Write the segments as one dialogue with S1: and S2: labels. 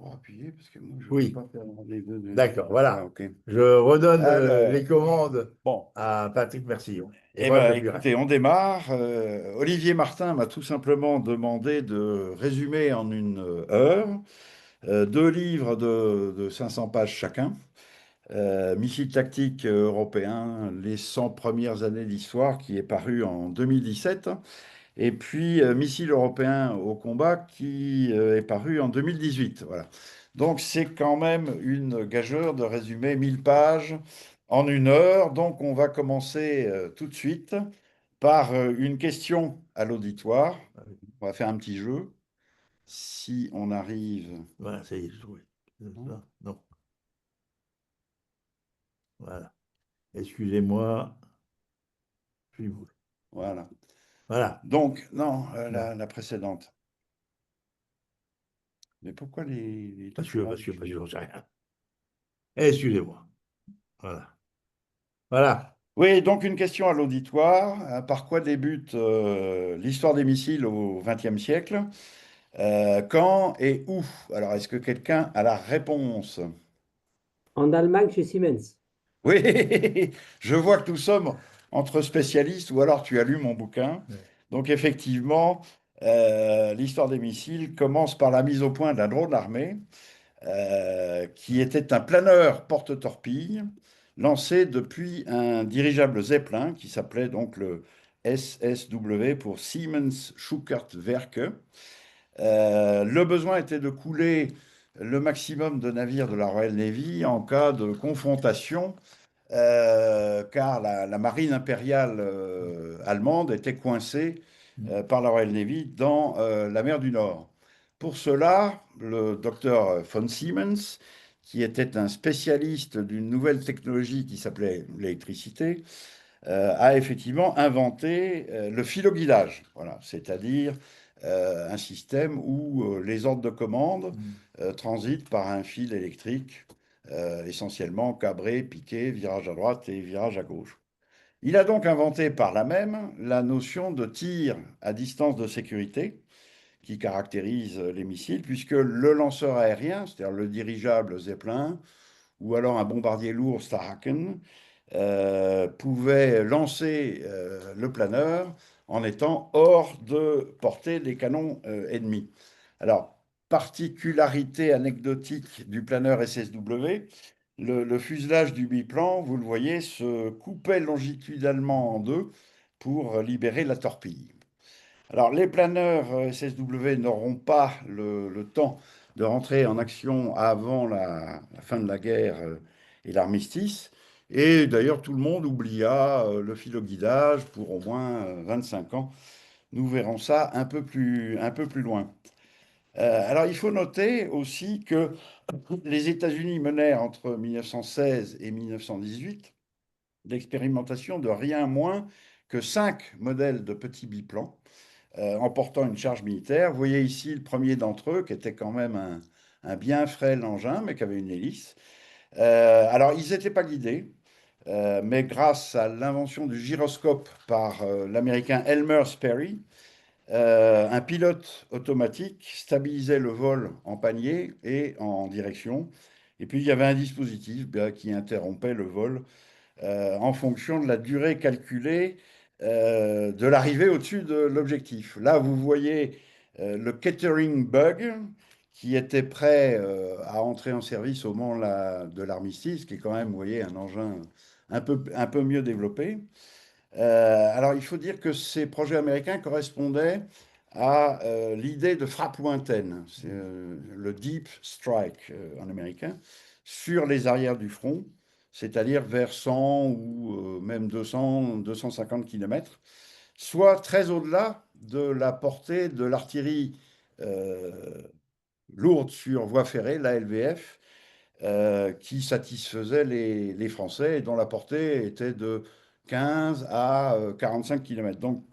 S1: pour appuyer parce que moi, je ne peux
S2: Oui,
S1: pas faire les deux.
S2: d'accord,
S1: Ah,
S2: voilà.
S1: ok.
S2: Je redonne les
S1: Alors,
S2: commandes
S1: bon.
S2: à Patrick Mercillon. Et
S1: Eh
S2: moi,
S1: bien,
S2: j'appuierai.
S1: écoutez, on démarre. Olivier Martin m'a tout simplement demandé de résumer en une heure deux livres de 500 pages chacun. Missile tactique européen, les 100 premières années d'histoire, qui est paru en 2017. Et puis Missile européen au combat, qui est paru en 2018. Voilà. Donc c'est quand même une gageure de résumer 1000 pages en une heure. Donc on va commencer tout de suite par une question à l'auditoire. On va faire un petit jeu. Si on arrive.
S2: Voilà, ça y est, je trouve.
S1: Hein,
S2: Non, voilà. Excusez-moi, je suis vous.
S1: voilà.
S2: Voilà.
S1: Donc, non,
S2: Non,
S1: la précédente. Mais pourquoi les
S2: parce que,
S1: tournages?
S2: parce que j'en sais rien. Excusez-moi. Voilà. Voilà.
S1: Oui, donc une question à l'auditoire. Par quoi débute l'histoire des missiles au XXe siècle? Quand et où? Alors, est-ce que quelqu'un a la réponse?
S3: En Allemagne, chez Siemens.
S1: Oui, je vois que nous sommes entre spécialistes, ou alors tu as lu mon bouquin.
S2: Ouais.
S1: Donc, effectivement, l'histoire des missiles commence par la mise au point d'un drone armé qui était un planeur porte-torpille lancé depuis un dirigeable Zeppelin qui s'appelait donc le SSW pour Siemens Schuckertwerke. Le besoin était de couler le maximum de navires de la Royal Navy en cas de confrontation, car la marine impériale allemande était coincée par la Royal Navy dans la mer du Nord. Pour cela, le docteur von Siemens, qui était un spécialiste d'une nouvelle technologie qui s'appelait l'électricité, a effectivement inventé le filoguidage, voilà, c'est-à-dire un système où les ordres de commande transitent par un fil électrique, essentiellement cabré, piqué, virage à droite et virage à gauche. Il a donc inventé par là même la notion de tir à distance de sécurité qui caractérise les missiles, puisque le lanceur aérien, c'est-à-dire le dirigeable Zeppelin, ou alors un bombardier lourd Starhaken, pouvait lancer le planeur en étant hors de portée des canons ennemis. Alors, particularité anecdotique du planeur SSW, le fuselage du biplan, vous le voyez, se coupait longitudinalement en deux pour libérer la torpille. Alors, les planeurs SSW n'auront pas le temps de rentrer en action avant la fin de la guerre et l'armistice. Et d'ailleurs, tout le monde oublia le filoguidage pour au moins 25 ans. Nous verrons ça un peu plus loin. Alors, il faut noter aussi que les États-Unis menèrent entre 1916 et 1918 l'expérimentation de rien moins que 5 modèles de petits biplans emportant une charge militaire. Vous voyez ici le premier d'entre eux, qui était quand même un bien frêle engin, mais qui avait une hélice. Alors, ils n'étaient pas guidés, mais grâce à l'invention du gyroscope par l'américain Elmer Sperry, un pilote automatique stabilisait le vol en panier et en direction. Et puis, il y avait un dispositif qui interrompait le vol en fonction de la durée calculée de l'arrivée au-dessus de l'objectif. Là, vous voyez le Kettering Bug qui était prêt à entrer en service au moment de l'armistice, qui est quand même, vous voyez, un engin un peu mieux développé. Alors, il faut dire que ces projets américains correspondaient à l'idée de frappe lointaine, c'est le deep strike en américain, sur les arrières du front, c'est-à-dire vers 100 ou même 200, 250 km, soit très au-delà de la portée de l'artillerie euh, lourde sur voie ferrée, la LVF, qui satisfaisait les Français et dont la portée était de 15 à 45 km. Donc,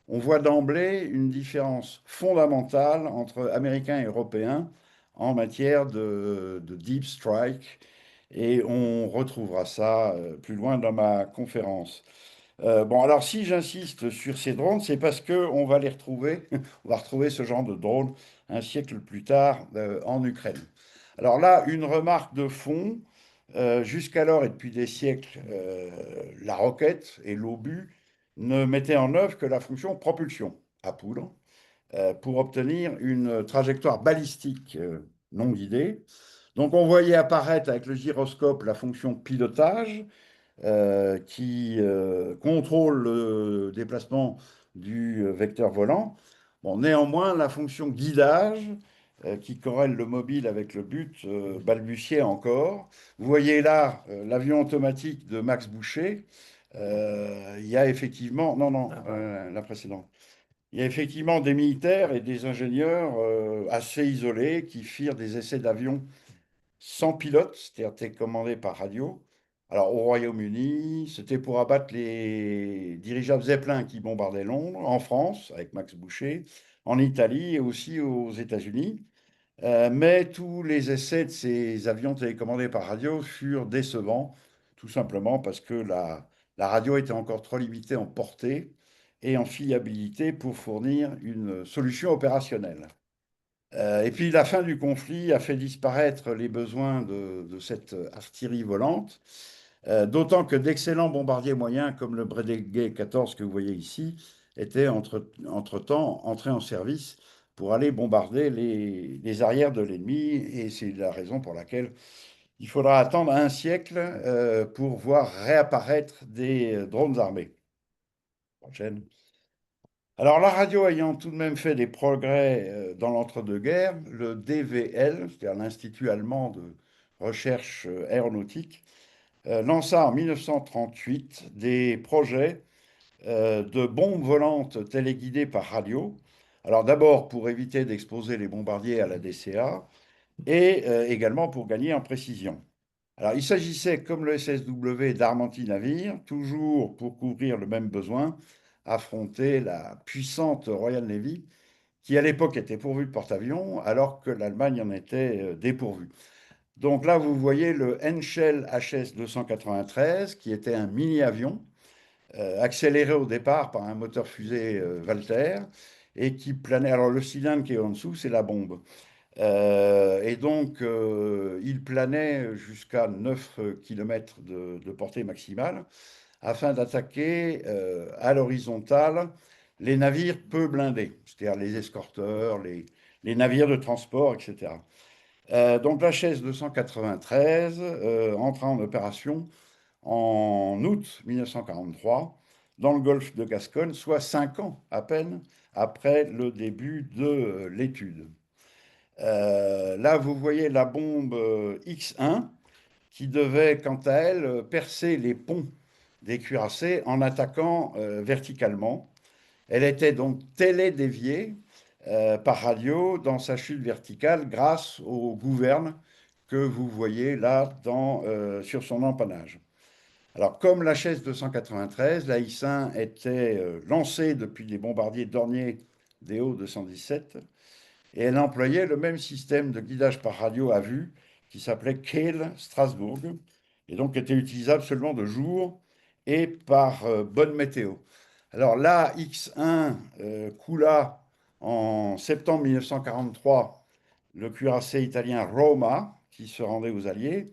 S1: on voit d'emblée une différence fondamentale entre Américains et Européens en matière de deep strike, et on retrouvera ça plus loin dans ma conférence. Bon, alors si j'insiste sur ces drones, c'est parce qu'on va les retrouver, on va retrouver ce genre de drone un siècle plus tard en Ukraine. Alors là, une remarque de fond, jusqu'alors et depuis des siècles, la roquette et l'obus ne mettaient en œuvre que la fonction propulsion à poudre pour obtenir une trajectoire balistique non guidée. Donc on voyait apparaître avec le gyroscope la fonction pilotage qui contrôle le déplacement du vecteur volant. Bon, néanmoins, la fonction guidage, qui corrèle le mobile avec le but, balbutiait encore. Vous voyez là l'avion automatique de Max Boucher. Il y a effectivement, non, non, la précédente. Il y a effectivement des militaires et des ingénieurs assez isolés qui firent des essais d'avions sans pilote, c'est-à-dire télécommandé par radio. Alors, au Royaume-Uni, c'était pour abattre les dirigeables Zeppelin qui bombardaient Londres, en France, avec Max Boucher, en Italie et aussi aux États-Unis. Mais tous les essais de ces avions télécommandés par radio furent décevants, tout simplement parce que la radio était encore trop limitée en portée et en fiabilité pour fournir une solution opérationnelle. Et puis la fin du conflit a fait disparaître les besoins de cette artillerie volante, d'autant que d'excellents bombardiers moyens comme le Bradley 14 que vous voyez ici étaient entre-temps entrés en service pour aller bombarder les arrières de l'ennemi. Et c'est la raison pour laquelle il faudra attendre un siècle pour voir réapparaître des drones armés. Prochaine. Alors, la radio ayant tout de même fait des progrès dans l'entre-deux-guerres, le DVL, c'est-à-dire l'Institut allemand de recherche aéronautique, lança en 1938 des projets de bombes volantes téléguidées par radio. Alors, d'abord pour éviter d'exposer les bombardiers à la DCA et également pour gagner en précision. Alors, il s'agissait, comme le SSW, d'armenti-navires, toujours pour couvrir le même besoin, affronter la puissante Royal Navy, qui à l'époque était pourvue de porte-avions, alors que l'Allemagne en était dépourvue. Donc là, vous voyez le Henschel HS-293, qui était un mini-avion, accéléré au départ par un moteur fusée Walter, et qui planait. Alors, le cylindre qui est en dessous, c'est la bombe. Et donc, il planait jusqu'à 9 km de portée maximale afin d'attaquer à l'horizontale les navires peu blindés, c'est-à-dire les escorteurs, les navires de transport, etc. Donc, la chaise 293 entra en opération en août 1943 dans le golfe de Gascogne, soit 5 ans à peine après le début de l'étude. Là, vous voyez la bombe X1 qui devait, quant à elle, percer les ponts des cuirassés en attaquant verticalement. Elle était donc télédéviée par radio dans sa chute verticale grâce aux gouvernes que vous voyez là sur son empennage. Alors, comme la chaise 293, la X1 était lancée depuis les bombardiers Dornier DO 217 et elle employait le même système de guidage par radio à vue qui s'appelait Kehl-Strasbourg et donc était utilisable seulement de jour et par bonne météo. Alors là, X1 coula en septembre 1943 le cuirassé italien Roma qui se rendait aux Alliés.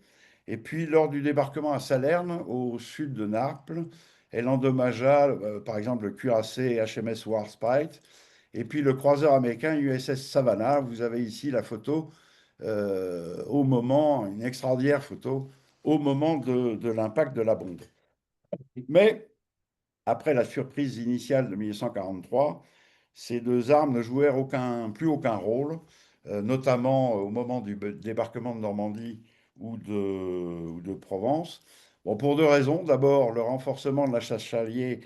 S1: Et puis lors du débarquement à Salerne, au sud de Naples, elle endommagea par exemple le cuirassé HMS Warspite et puis le croiseur américain USS Savannah. Vous avez ici la photo au moment, une extraordinaire photo, au moment de l'impact de la bombe. Mais après la surprise initiale de 1943, ces deux armes ne jouèrent plus aucun rôle, notamment au moment du débarquement de Normandie ou de Provence. Bon, pour deux raisons. D'abord, le renforcement de la chasse alliée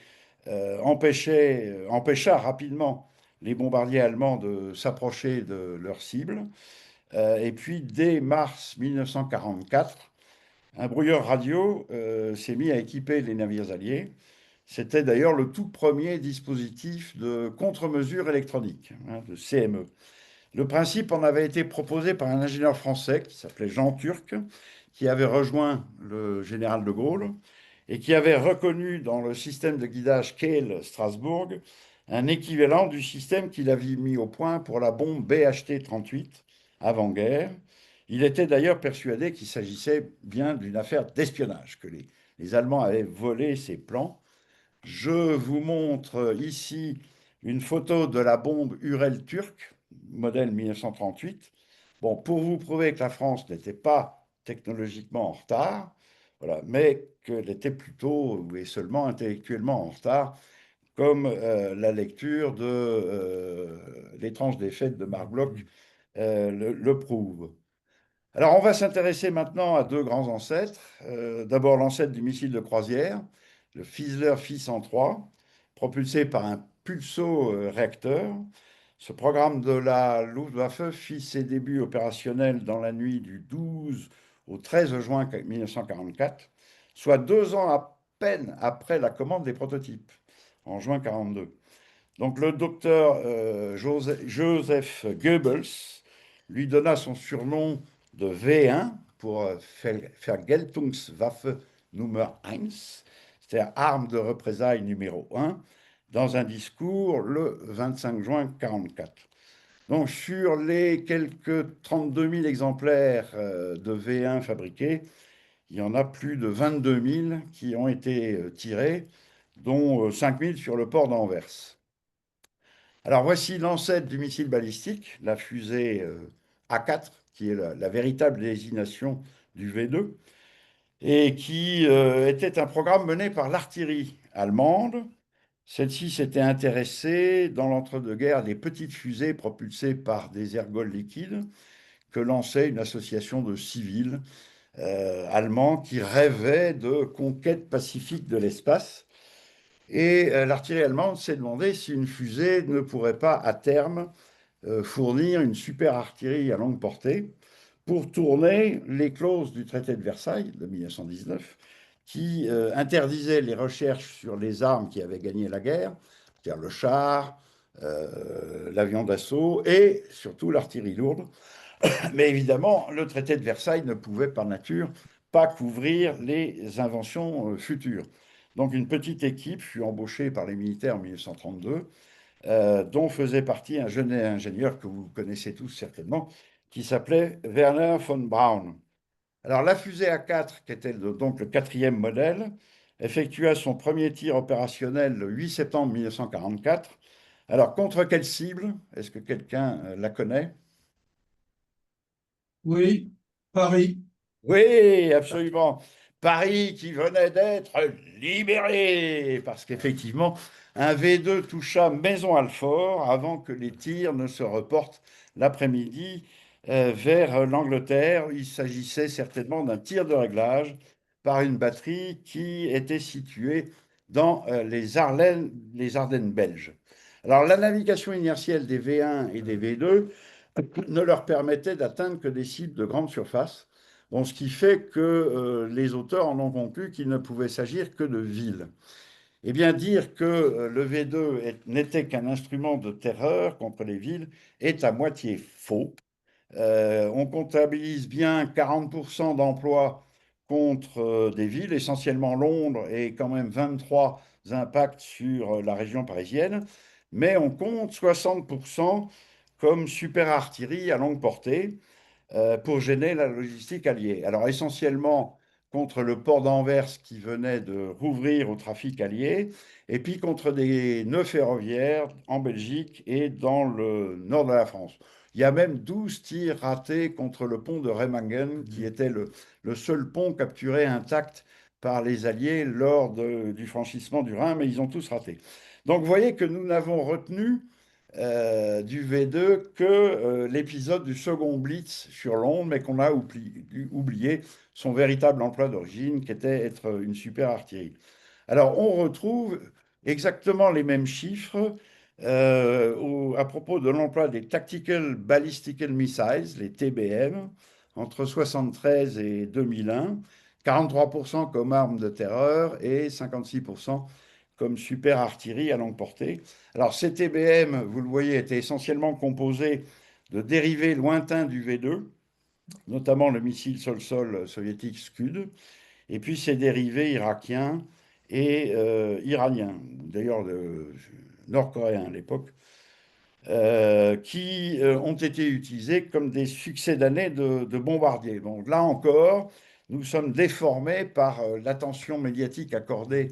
S1: empêcha rapidement les bombardiers allemands de s'approcher de leur cible. Et puis, dès mars 1944, un brouilleur radio s'est mis à équiper les navires alliés. C'était d'ailleurs le tout premier dispositif de contre-mesure électronique, hein, de CME. Le principe en avait été proposé par un ingénieur français qui s'appelait Jean Turc, qui avait rejoint le général de Gaulle et qui avait reconnu dans le système de guidage Kehl-Strasbourg un équivalent du système qu'il avait mis au point pour la bombe BHT-38 avant-guerre. Il était d'ailleurs persuadé qu'il s'agissait bien d'une affaire d'espionnage, que les Allemands avaient volé ses plans. Je vous montre ici une photo de la bombe Urel turque, modèle 1938. Bon, pour vous prouver que la France n'était pas technologiquement en retard, voilà, mais qu'elle était plutôt et seulement intellectuellement en retard, comme la lecture de L'étrange défaite de Marc Bloch le prouve. Alors, on va s'intéresser maintenant à deux grands ancêtres. D'abord, l'ancêtre du missile de croisière, le Fizzler Fi-103, propulsé par un pulso-réacteur. Ce programme de la Luftwaffe fit ses débuts opérationnels dans la nuit du 12 au 13 juin 1944, soit 2 ans à peine après la commande des prototypes, en juin 1942. Donc le docteur Joseph Goebbels lui donna son surnom de V1 pour Vergeltungswaffe Nummer 1, c'est-à-dire arme de représailles numéro 1, dans un discours le 25 juin 1944. Donc sur les quelques 32 000 exemplaires de V1 fabriqués, il y en a plus de 22 000 qui ont été tirés, dont 5 000 sur le port d'Anvers. Alors voici l'ancêtre du missile balistique, la fusée A4, qui est la véritable désignation du V2, et qui était un programme mené par l'artillerie allemande. Celle-ci s'était intéressée dans l'entre-deux-guerres à des petites fusées propulsées par des ergols liquides que lançait une association de civils allemands qui rêvaient de conquête pacifique de l'espace. Et l'artillerie allemande s'est demandé si une fusée ne pourrait pas, à terme, fournir une super artillerie à longue portée pour tourner les clauses du traité de Versailles de 1919 qui interdisaient les recherches sur les armes qui avaient gagné la guerre, c'est-à-dire le char, l'avion d'assaut et surtout l'artillerie lourde. Mais évidemment, le traité de Versailles ne pouvait par nature pas couvrir les inventions futures. Donc une petite équipe fut embauchée par les militaires en 1932, dont faisait partie un jeune ingénieur que vous connaissez tous certainement, qui s'appelait Werner von Braun. Alors la fusée A4, qui était donc le quatrième modèle, effectua son premier tir opérationnel le 8 septembre 1944. Alors contre quelle cible? Est-ce que quelqu'un la connaît?
S4: Oui, Paris.
S1: Oui, absolument. Paris qui venait d'être libéré, parce qu'effectivement, un V2 toucha Maison-Alfort avant que les tirs ne se reportent l'après-midi vers l'Angleterre. Il s'agissait certainement d'un tir de réglage par une batterie qui était située dans les Ardennes belges. Alors, la navigation inertielle des V1 et des V2 ne leur permettait d'atteindre que des cibles de grande surface. Bon, ce qui fait que les auteurs en ont conclu qu'il ne pouvait s'agir que de villes. Eh bien, dire que le V2 n'était qu'un instrument de terreur contre les villes est à moitié faux. On comptabilise bien 40% d'emplois contre des villes, essentiellement Londres, et quand même 23 impacts sur la région parisienne, mais on compte 60% comme super artillerie à longue portée pour gêner la logistique alliée. Alors essentiellement contre le port d'Anvers qui venait de rouvrir au trafic allié, et puis contre des nœuds ferroviaires en Belgique et dans le nord de la France. Il y a même 12 tirs ratés contre le pont de Remagen, qui était le seul pont capturé intact par les Alliés lors du franchissement du Rhin, mais ils ont tous raté. Donc vous voyez que nous n'avons retenu du V2 que l'épisode du second Blitz sur Londres, mais qu'on a oublié son véritable emploi d'origine, qui était être une super artillerie. Alors, on retrouve exactement les mêmes chiffres à propos de l'emploi des Tactical Ballistical Missiles, les TBM, entre 1973 et 2001, 43% comme arme de terreur et 56% comme super artillerie à longue portée. Alors, ces TBM, vous le voyez, étaient essentiellement composés de dérivés lointains du V2, notamment le missile sol-sol soviétique Scud, et puis ses dérivés irakiens et iraniens, d'ailleurs nord-coréens à l'époque, qui ont été utilisés comme des succédanés de bombardiers. Donc là encore, nous sommes déformés par l'attention médiatique accordée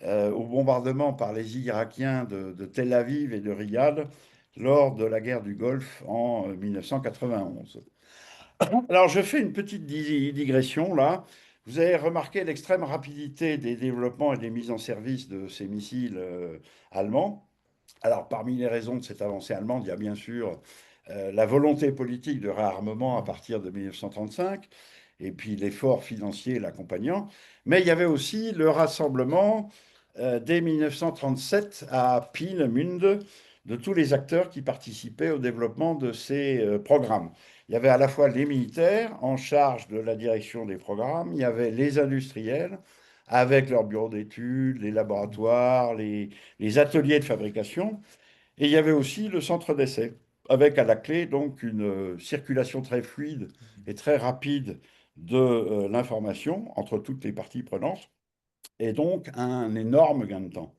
S1: au bombardement par les Irakiens de Tel Aviv et de Riyad lors de la guerre du Golfe en 1991. Alors, je fais une petite digression là. Vous avez remarqué l'extrême rapidité des développements et des mises en service de ces missiles allemands. Alors, parmi les raisons de cette avancée allemande, il y a bien sûr la volonté politique de réarmement à partir de 1935, et puis l'effort financier l'accompagnant. Mais il y avait aussi le rassemblement dès 1937 à Peenemünde de tous les acteurs qui participaient au développement de ces programmes. Il y avait à la fois les militaires en charge de la direction des programmes, il y avait les industriels avec leurs bureaux d'études, les laboratoires, les ateliers de fabrication, et il y avait aussi le centre d'essai, avec à la clé donc une circulation très fluide et très rapide de l'information entre toutes les parties prenantes, et donc un énorme gain de temps.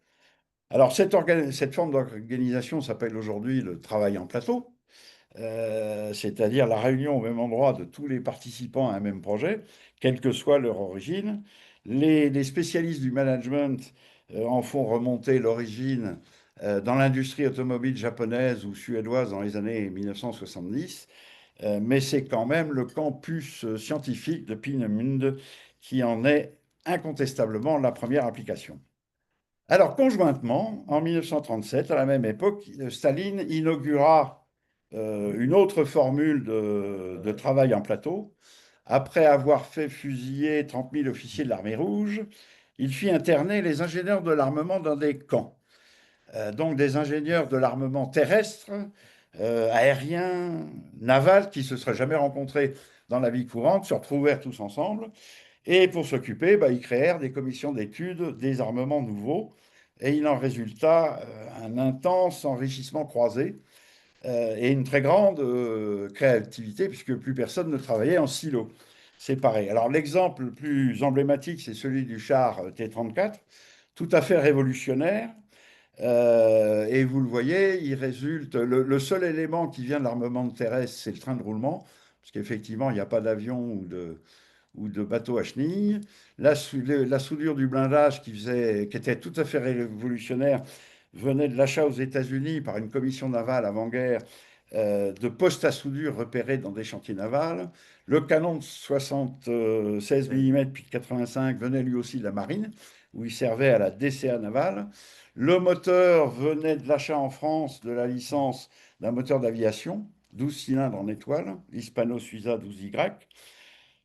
S1: Alors cette forme d'organisation s'appelle aujourd'hui le travail en plateau, c'est-à-dire la réunion au même endroit de tous les participants à un même projet, quelle que soit leur origine. Les spécialistes du management en font remonter l'origine dans l'industrie automobile japonaise ou suédoise dans les années 1970, mais c'est quand même le campus scientifique de Peenemünde qui en est incontestablement la première application. Alors, conjointement, en 1937, à la même époque, Staline inaugura une autre formule de travail en plateau. Après avoir fait fusiller 30 000 officiers de l'armée rouge, il fit interner les ingénieurs de l'armement dans des camps. Donc des ingénieurs de l'armement terrestre, aérien, naval, qui ne se seraient jamais rencontrés dans la vie courante, se retrouvèrent tous ensemble. Et pour s'occuper, ils créèrent des commissions d'études des armements nouveaux. Et il en résulta un intense enrichissement croisé et une très grande créativité, puisque plus personne ne travaillait en silo. C'est pareil. Alors l'exemple le plus emblématique, c'est celui du char T-34, tout à fait révolutionnaire. Et vous le voyez, il résulte, le seul élément qui vient de l'armement terrestre, c'est le train de roulement, parce qu'effectivement, il n'y a pas d'avion ou de bateau à chenilles. La soudure du blindage qui était tout à fait révolutionnaire venait de l'achat aux États-Unis par une commission navale avant-guerre de postes à soudure repérés dans des chantiers navals. Le canon de 76 mm puis de 85 venait lui aussi de la marine, où il servait à la DCA navale. Le moteur venait de l'achat en France de la licence d'un moteur d'aviation, 12 cylindres en étoile, Hispano-Suiza 12Y.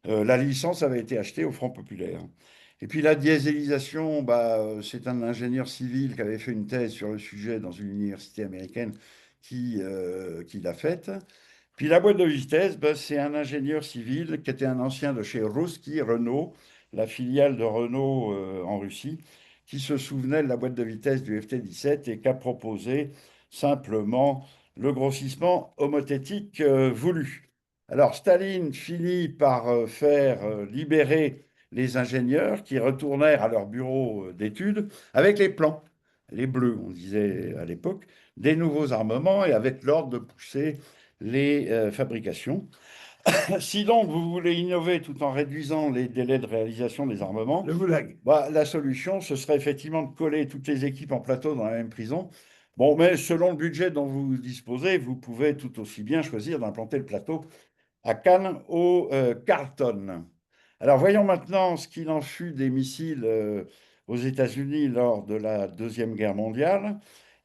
S1: La licence avait été achetée au Front populaire. Et puis la dieselisation, c'est un ingénieur civil qui avait fait une thèse sur le sujet dans une université américaine qui l'a faite. Puis la boîte de vitesse, c'est un ingénieur civil qui était un ancien de chez Ruski Renault, la filiale de Renault en Russie, qui se souvenait de la boîte de vitesse du FT-17 et qui a proposé simplement le grossissement homothétique voulu. Alors Staline finit par faire libérer les ingénieurs qui retournèrent à leur bureau d'études avec les plans, les bleus, on disait à l'époque, des nouveaux armements et avec l'ordre de pousser les fabrications. Si donc vous voulez innover tout en réduisant les délais de réalisation des armements,
S2: Le goulag.
S1: la solution, ce serait effectivement de coller toutes les équipes en plateau dans la même prison. Bon, mais selon le budget dont vous disposez, vous pouvez tout aussi bien choisir d'implanter le plateau à Cannes au Carlton. Alors voyons maintenant ce qu'il en fut des missiles aux États-Unis lors de la Deuxième Guerre mondiale.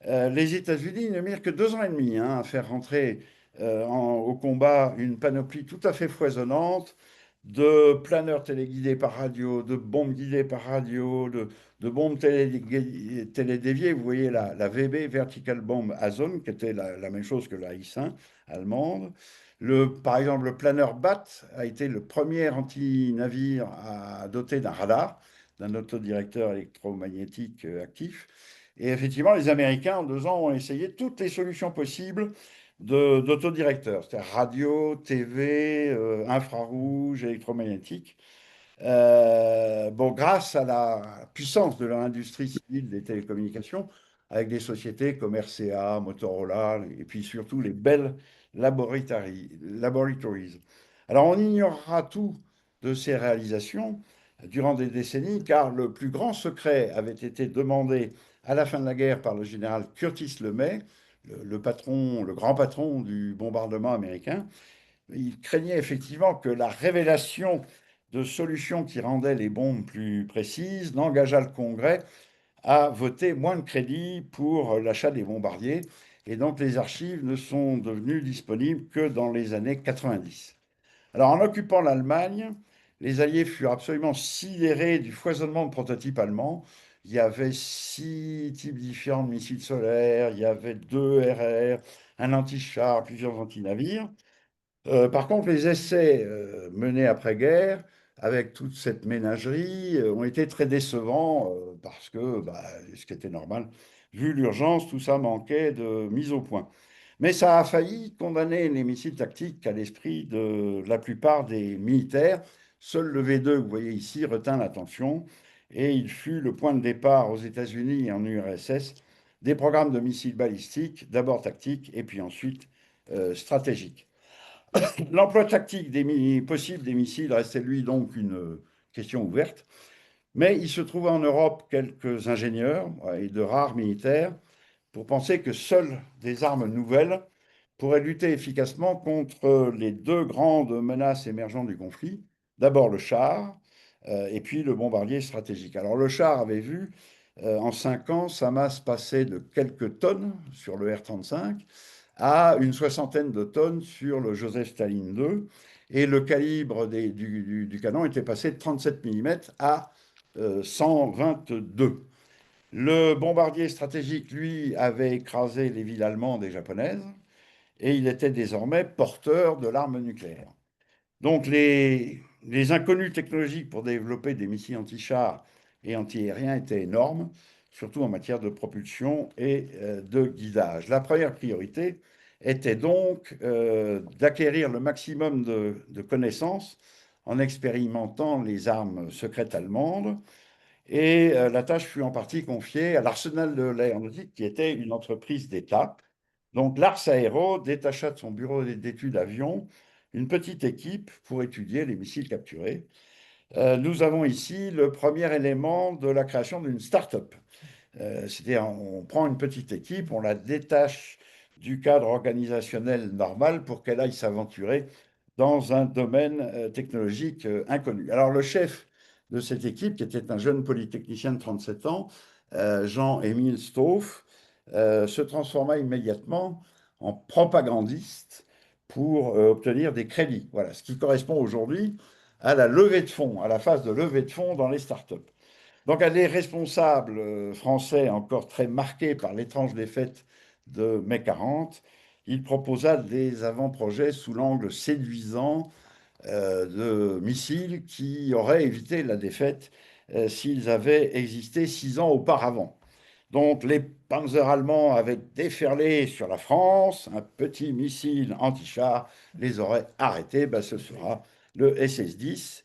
S1: Les États-Unis ne mirent que 2 ans et demi à faire rentrer au combat une panoplie tout à fait foisonnante de planeurs téléguidés par radio, de bombes guidées par radio, de bombes télédéviées. Vous voyez la VB, Vertical Bomb Azon, qui était la même chose que la I-5 allemande. Par exemple, le planeur BAT a été le premier anti-navire doté d'un radar, d'un autodirecteur électromagnétique actif. Et effectivement, les Américains, en 2 ans, ont essayé toutes les solutions possibles d'autodirecteurs, c'est-à-dire radio, TV, infrarouge, électromagnétique. Bon, grâce à la puissance de leur industrie civile des télécommunications, avec des sociétés comme RCA, Motorola, et puis surtout les Bell Laboratories. Alors, on ignorera tout de ces réalisations durant des décennies, car le plus grand secret avait été demandé à la fin de la guerre par le général Curtis LeMay, le patron, le grand patron du bombardement américain. Il craignait effectivement que la révélation de solutions qui rendaient les bombes plus précises n'engageât le Congrès à voter moins de crédits pour l'achat des bombardiers. Et donc les archives ne sont devenues disponibles que dans les années 90. Alors en occupant l'Allemagne, les Alliés furent absolument sidérés du foisonnement de prototypes allemands. Il y avait 6 types différents de missiles solaires, il y avait 2 RR, un anti-char, plusieurs anti-navires. Par contre, les essais menés après-guerre, avec toute cette ménagerie, ont été très décevants parce que, bah, ce qui était normal, vu l'urgence, tout ça manquait de mise au point. Mais ça a failli condamner les missiles tactiques à l'esprit de la plupart des militaires. Seul le V2, que vous voyez ici, retint l'attention et il fut le point de départ aux États-Unis et en URSS des programmes de missiles balistiques, d'abord tactiques et puis ensuite stratégiques. L'emploi tactique possible des missiles restait lui donc une question ouverte, mais il se trouvait en Europe quelques ingénieurs et de rares militaires pour penser que seules des armes nouvelles pourraient lutter efficacement contre les deux grandes menaces émergentes du conflit. D'abord le char et puis le bombardier stratégique. Alors le char avait vu en 5 ans sa masse passer de quelques tonnes sur le R-35 à une soixantaine de tonnes sur le Joseph Staline 2. Et le calibre du canon était passé de 37 mm à 122. Le bombardier stratégique, lui, avait écrasé les villes allemandes et japonaises, et il était désormais porteur de l'arme nucléaire. Donc les inconnus technologiques pour développer des missiles anti-chars et anti-aériens étaient énormes, surtout en matière de propulsion et de guidage. La première priorité était donc d'acquérir le maximum de connaissances en expérimentant les armes secrètes allemandes. Et la tâche fut en partie confiée à l'Arsenal de l'aéronautique, qui était une entreprise d'État. Donc l'Ars Aero détacha de son bureau d'études avions une petite équipe pour étudier les missiles capturés. Nous avons ici le premier élément de la création d'une start-up. C'est-à-dire, on prend une petite équipe, on la détache du cadre organisationnel normal pour qu'elle aille s'aventurer dans un domaine technologique inconnu. Alors, le chef de cette équipe, qui était un jeune polytechnicien de 37 ans, Jean-Émile Stauff, se transforma immédiatement en propagandiste pour obtenir des crédits. Voilà, ce qui correspond aujourd'hui à la levée de fonds, à la phase de levée de fonds dans les startups. Donc, un des responsables français encore très marqués par l'étrange défaite de mai 40, il proposa des avant-projets sous l'angle séduisant de missiles qui auraient évité la défaite s'ils avaient existé 6 ans auparavant. Donc, les panzers allemands avaient déferlé sur la France, un petit missile anti-char les aurait arrêtés. Ben, ce sera le SS-10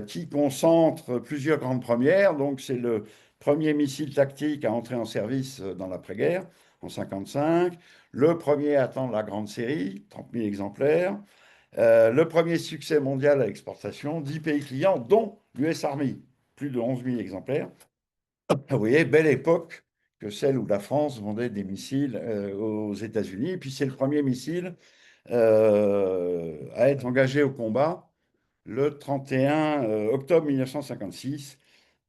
S1: qui concentre plusieurs grandes premières. Donc, c'est le premier missile tactique à entrer en service dans l'après-guerre en 1955, le premier à atteindre la grande série, 30 000 exemplaires, le premier succès mondial à l'exportation, 10 pays clients, dont l'US Army, plus de 11 000 exemplaires. Vous voyez, belle époque que celle où la France vendait des missiles aux États-Unis. Et puis c'est le premier missile à être engagé au combat le 31 octobre 1956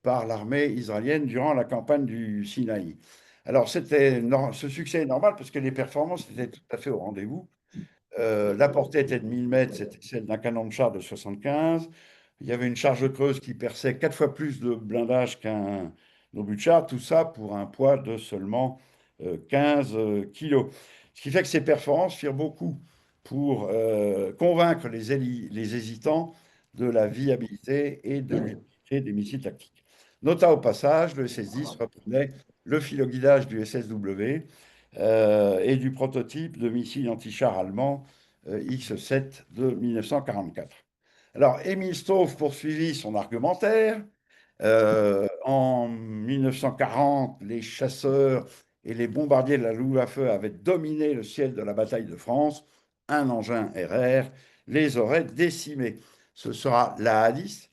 S1: par l'armée israélienne durant la campagne du Sinaï. Alors ce succès est normal parce que les performances étaient tout à fait au rendez-vous. La portée était de 1000 mètres, c'était celle d'un canon de char de 75. Il y avait une charge creuse qui perçait 4 fois plus de blindage qu'un obus de char, tout ça pour un poids de seulement 15 kilos. Ce qui fait que ces performances firent beaucoup pour convaincre les hésitants de la viabilité et de l'utilité des missiles tactiques. Nota au passage, le SS-10 reprenait le filoguidage du SSW et du prototype de missile anti-char allemand X-7 de 1944. Alors, Émile Stauff poursuivit son argumentaire. En 1940, les chasseurs et les bombardiers de la Luftwaffe avaient dominé le ciel de la bataille de France. Un engin RR les aurait décimés. Ce sera la A-10,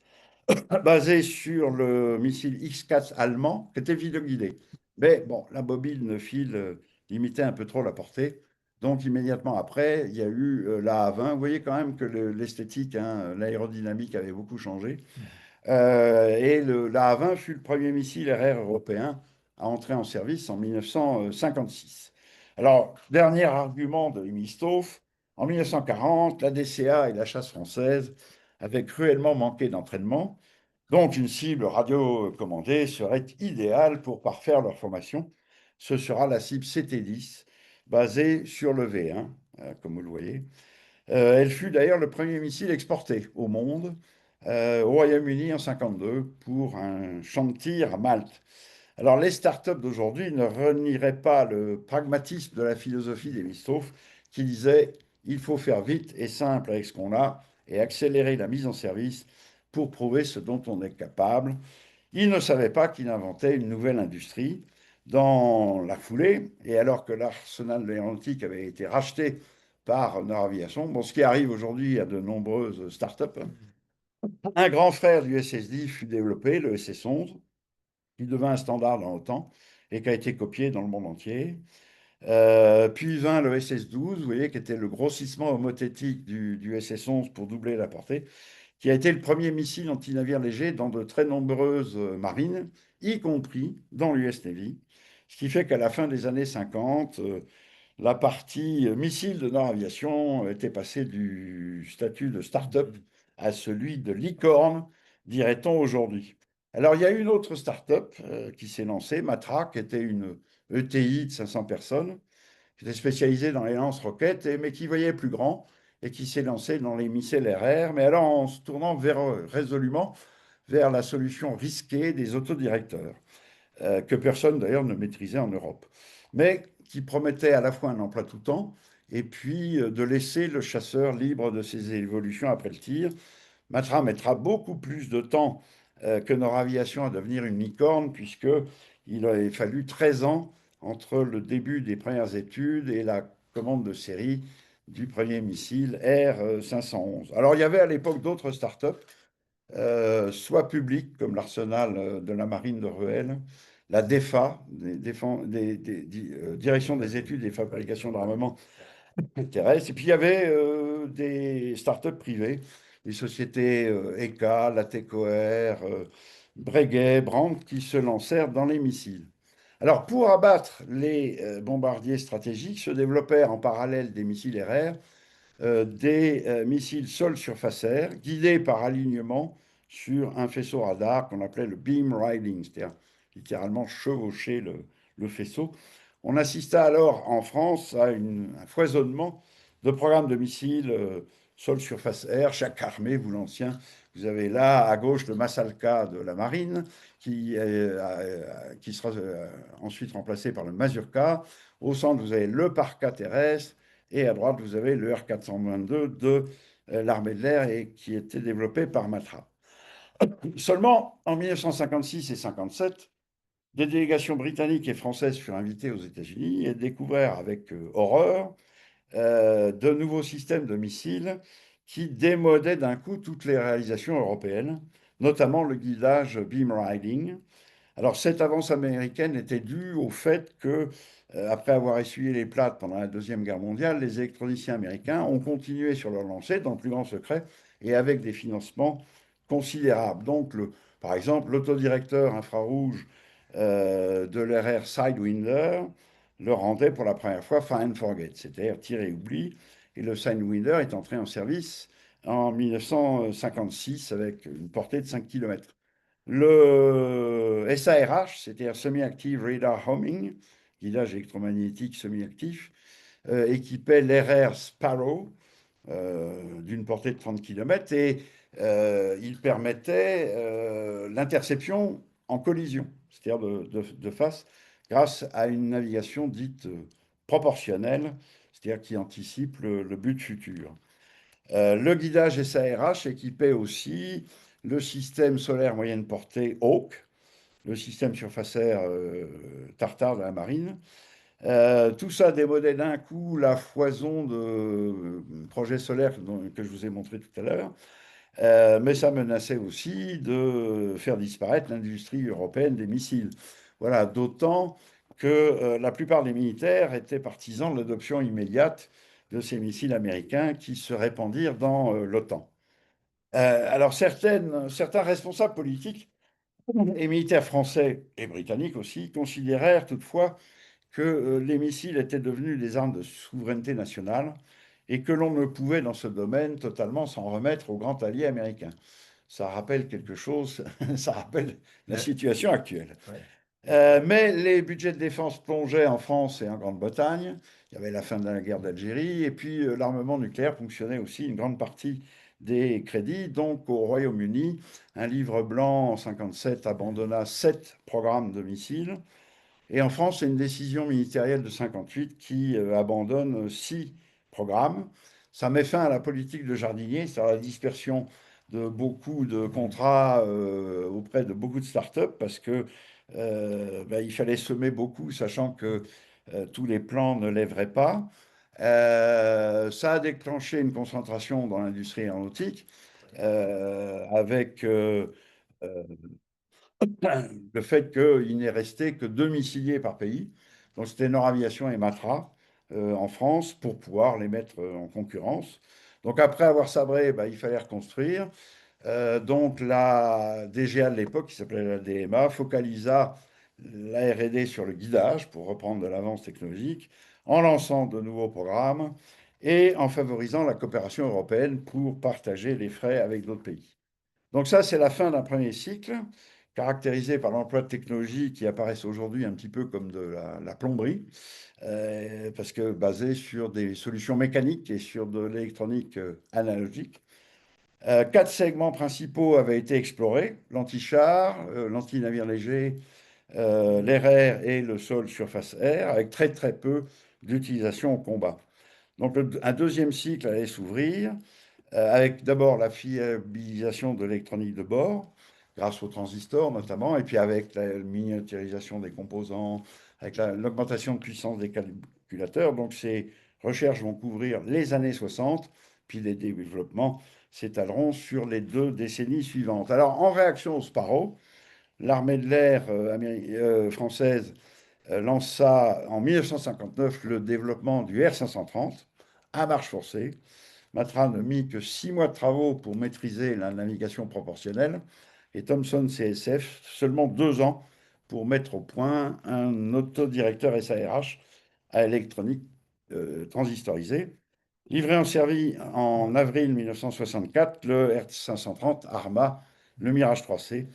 S1: basé sur le missile X-4 allemand, qui était vidéo-guidé. Mais bon, la bobine file limitait un peu trop la portée. Donc immédiatement après, il y a eu la A-20. Vous voyez quand même que l'esthétique, hein, l'aérodynamique avait beaucoup changé. Et la A-20 fut le premier missile RR européen à entrer en service en 1956. Alors, dernier argument de Limistoff, en 1940, la DCA et la chasse française avaient cruellement manqué d'entraînement, donc une cible radiocommandée serait idéale pour parfaire leur formation. Ce sera la cible CT-10, basée sur le V1, comme vous le voyez. Elle fut d'ailleurs le premier missile exporté au monde, au Royaume-Uni en 1952, pour un champ de tir à Malte. Alors, les startups d'aujourd'hui ne renieraient pas le pragmatisme de la philosophie des Misthoff, qui disait il faut faire vite et simple avec ce qu'on a et accélérer la mise en service pour prouver ce dont on est capable. Ils ne savaient pas qu'il inventait une nouvelle industrie. Dans la foulée, et alors que l'arsenal de l'aéronautique avait été racheté par Nord-Aviation, bon, ce qui arrive aujourd'hui à de nombreuses startups, un grand frère du SSD fut développé, le SS-11, qui devint un standard dans l'OTAN et qui a été copié dans le monde entier. Puis vint le SS-12, vous voyez, qui était le grossissement homothétique du SS-11 pour doubler la portée, qui a été le premier missile anti-navire léger dans de très nombreuses marines, y compris dans l'US Navy. Ce qui fait qu'à la fin des années 50, la partie missile de Nord-Aviation était passée du statut de start-up à celui de licorne, dirait-on aujourd'hui. Alors, il y a une autre start-up qui s'est lancée, Matra, qui était une ETI de 500 personnes, qui était spécialisée dans les lance-roquettes, mais qui voyait plus grand et qui s'est lancée dans les missiles RR, mais alors en se tournant résolument vers la solution risquée des autodirecteurs, que personne d'ailleurs ne maîtrisait en Europe, mais qui promettait à la fois un emploi tout temps et puis de laisser le chasseur libre de ses évolutions après le tir. Matra mettra beaucoup plus de temps que Nord Aviation à devenir une licorne, puisqu'il a fallu 13 ans entre le début des premières études et la commande de série du premier missile R511. Alors, il y avait à l'époque d'autres startups, soit publiques, comme l'Arsenal de la marine de Ruel, la DEFA, Direction des études et fabrications d'armement terrestre. Et puis il y avait des startups privées, des sociétés ECA, Latécoère, Breguet, Brandt, qui se lancèrent dans les missiles. Alors pour abattre les bombardiers stratégiques, se développèrent en parallèle des missiles RR, des missiles sol-surface air, guidés par alignement sur un faisceau radar qu'on appelait le beam riding, c'est-à-dire littéralement chevaucher le faisceau. On assista alors en France à un foisonnement de programmes de missiles sol-surface air, chaque armée voulant sien. Vous avez là à gauche le Masalka de la marine, qui sera ensuite remplacé par le Mazurka. Au centre, vous avez le Parka terrestre, et à droite, vous avez le R422 de l'armée de l'air et qui était développé par Matra. Seulement, en 1956 et 57, des délégations britanniques et françaises furent invitées aux États-Unis et découvrèrent avec horreur de nouveaux systèmes de missiles qui démodaient d'un coup toutes les réalisations européennes, notamment le guidage beam riding. Alors, cette avance américaine était due au fait que, après avoir essuyé les plates pendant la Deuxième Guerre mondiale, les électroniciens américains ont continué sur leur lancée dans le plus grand secret et avec des financements considérables. Donc, par exemple, l'autodirecteur infrarouge de l'RR Sidewinder le rendait pour la première fois find and forget, c'est-à-dire tirer et oubli. Et le Sidewinder est entré en service en 1956 avec une portée de 5 km. Le SARH, c'est-à-dire Semi-Active Radar Homing, guidage électromagnétique semi-actif, équipait l'RR Sparrow d'une portée de 30 km et il permettait l'interception en collision, c'est-à-dire de face, grâce à une navigation dite proportionnelle, c'est-à-dire qui anticipe le but futur. Le guidage SARH équipait aussi le système solaire moyenne portée Hawk, le système surface air Tartare de la marine. Tout ça démodait d'un coup la foison de projets solaires que je vous ai montré tout à l'heure. Mais ça menaçait aussi de faire disparaître l'industrie européenne des missiles. Voilà, d'autant que la plupart des militaires étaient partisans de l'adoption immédiate de ces missiles américains qui se répandirent dans l'OTAN. Alors certains responsables politiques et militaires français et britanniques aussi considérèrent toutefois que les missiles étaient devenus des armes de souveraineté nationale et que l'on ne pouvait dans ce domaine totalement s'en remettre au grand allié américain. Ça rappelle quelque chose, ça rappelle la situation actuelle.
S2: Ouais.
S1: Mais les budgets de défense plongeaient en France et en Grande-Bretagne. Il y avait la fin de la guerre d'Algérie et puis l'armement nucléaire fonctionnait aussi une grande partie des crédits. Donc au Royaume-Uni, un livre blanc en 1957 abandonna 7 programmes de missiles. Et en France, c'est une décision ministérielle de 1958 qui abandonne 6 programmes. Ça met fin à la politique de jardinier, c'est-à-dire la dispersion de beaucoup de contrats auprès de beaucoup de startups parce que ben, il fallait semer beaucoup, sachant que tous les plans ne lèveraient pas. Ça a déclenché une concentration dans l'industrie aéronautique avec euh, le fait qu'il n'est resté que 2 missiliers par pays. Donc c'était Noraviation et Matra en France pour pouvoir les mettre en concurrence. Donc après avoir sabré, bah, il fallait reconstruire. Donc la DGA de l'époque, qui s'appelait la DMA, focalisa la R&D sur le guidage pour reprendre de l'avance technologique, en lançant de nouveaux programmes et en favorisant la coopération européenne pour partager les frais avec d'autres pays. Donc ça, c'est la fin d'un premier cycle, caractérisé par l'emploi de technologies qui apparaissent aujourd'hui un petit peu comme de la plomberie, parce que basées sur des solutions mécaniques et sur de l'électronique analogique. 4 segments principaux avaient été explorés, l'anti-char, l'anti-navire léger, l'air air et le sol surface air, avec très très peu d'utilisation au combat. Donc un deuxième cycle allait s'ouvrir, avec d'abord la fiabilisation de l'électronique de bord, grâce aux transistors notamment, et puis avec la miniaturisation des composants, avec l'augmentation de puissance des calculateurs. Donc ces recherches vont couvrir les années 60, puis les développements s'étaleront sur les 2 décennies suivantes. Alors en réaction au Sparrow, l'armée de l'air française lança en 1959 le développement du R530 à marche forcée. Matra ne mit que 6 mois de travaux pour maîtriser la navigation proportionnelle et Thomson CSF seulement 2 ans pour mettre au point un autodirecteur SARH à électronique transistorisée. Livré en service en avril 1964, le R530 arma le Mirage 3C.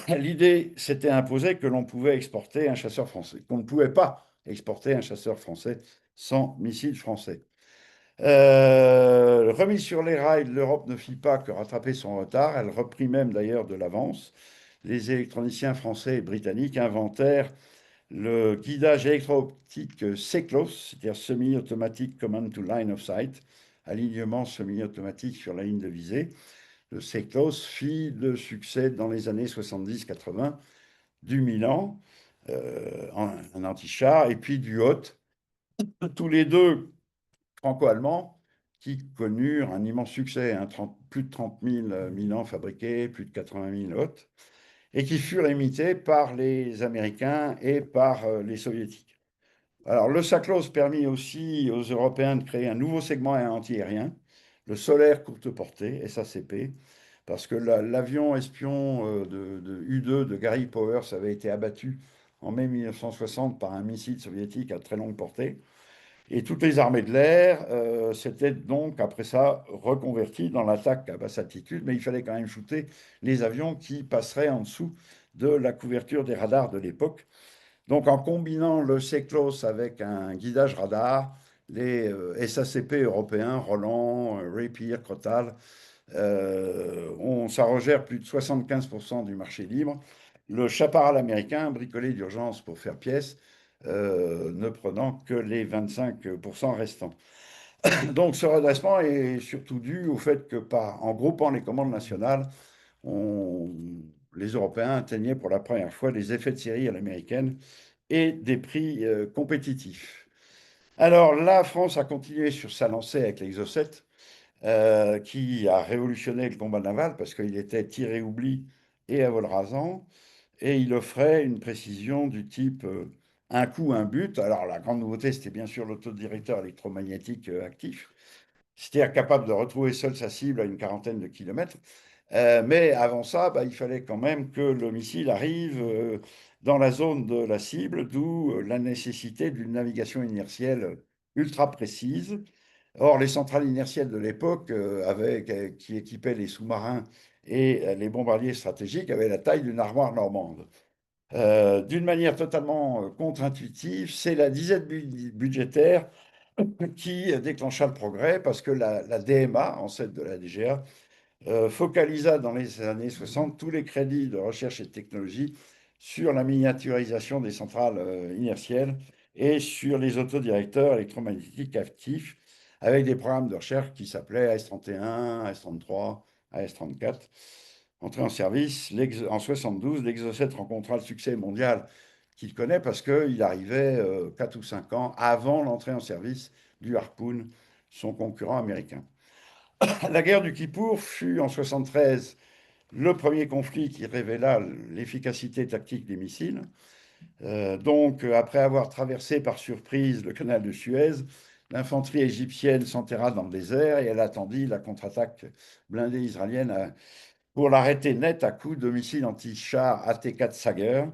S1: L'idée s'était imposée que l'on pouvait exporter un chasseur français, qu'on ne pouvait pas exporter un chasseur français sans missile français. Remise sur les rails, l'Europe ne fit pas que rattraper son retard. Elle reprit même d'ailleurs de l'avance. Les électroniciens français et britanniques inventèrent le guidage électro-optique SECLOS, c'est-à-dire semi-automatique Command to Line of Sight, alignement semi-automatique sur la ligne de visée. Le SECLOS fit le succès dans les années 70-80 du Milan, un anti-char, et puis du Hot, tous les deux franco-allemands qui connurent un immense succès, hein, plus de 30 000 Milan fabriqués, plus de 80 000 Hot, et qui furent imités par les Américains et par les Soviétiques. Alors, le SACLOS permit aussi aux Européens de créer un nouveau segment anti-aérien, le solaire courte portée, SACP, parce que l'avion espion de U-2 de Gary Powers avait été abattu en mai 1960 par un missile soviétique à très longue portée. Et toutes les armées de l'air s'étaient donc, après ça, reconverties dans l'attaque à basse altitude, mais il fallait quand même shooter les avions qui passeraient en dessous de la couverture des radars de l'époque. Donc, en combinant le SECLOS avec un guidage radar, les SACP européens, Roland, Rapier, Crottal, s'arrogèrent plus de 75% du marché libre. Le chaparral américain, bricolé d'urgence pour faire pièce, ne prenant que les 25% restants. Donc ce redressement est surtout dû au fait que en groupant les commandes nationales, on- les Européens atteignaient pour la première fois des effets de série à l'américaine et des prix compétitifs. Alors la France a continué sur sa lancée avec l'Exocet, qui a révolutionné le combat naval parce qu'il était tir et oubli et à vol rasant, et il offrait une précision du type un coup, un but. Alors la grande nouveauté, c'était bien sûr l'autodirecteur électromagnétique actif, c'est-à-dire capable de retrouver seul sa cible à une quarantaine de kilomètres. Mais avant ça, bah, il fallait quand même que le missile arrive dans la zone de la cible, d'où la nécessité d'une navigation inertielle ultra précise. Or, les centrales inertielles de l'époque, qui équipaient les sous-marins et les bombardiers stratégiques, avaient la taille d'une armoire normande. D'une manière totalement contre-intuitive, c'est la disette budgétaire qui déclencha le progrès parce que la DMA, ancêtre de la DGA, focalisa dans les années 60 tous les crédits de recherche et de technologie sur la miniaturisation des centrales inertielles et sur les autodirecteurs électromagnétiques actifs, avec des programmes de recherche qui s'appelaient AS-31, AS-33, AS-34. Entré en service en 72, l'Exocet rencontra le succès mondial qu'il connaît parce qu'il arrivait 4 ou 5 ans avant l'entrée en service du Harpoon, son concurrent américain. La guerre du Kippour fut en 73 le premier conflit qui révéla l'efficacité tactique des missiles. Donc, après avoir traversé par surprise le canal de Suez, l'infanterie égyptienne s'enterra dans le désert et elle attendit la contre-attaque blindée israélienne pour l'arrêter net à coups de missiles anti-chars AT-4 Sager,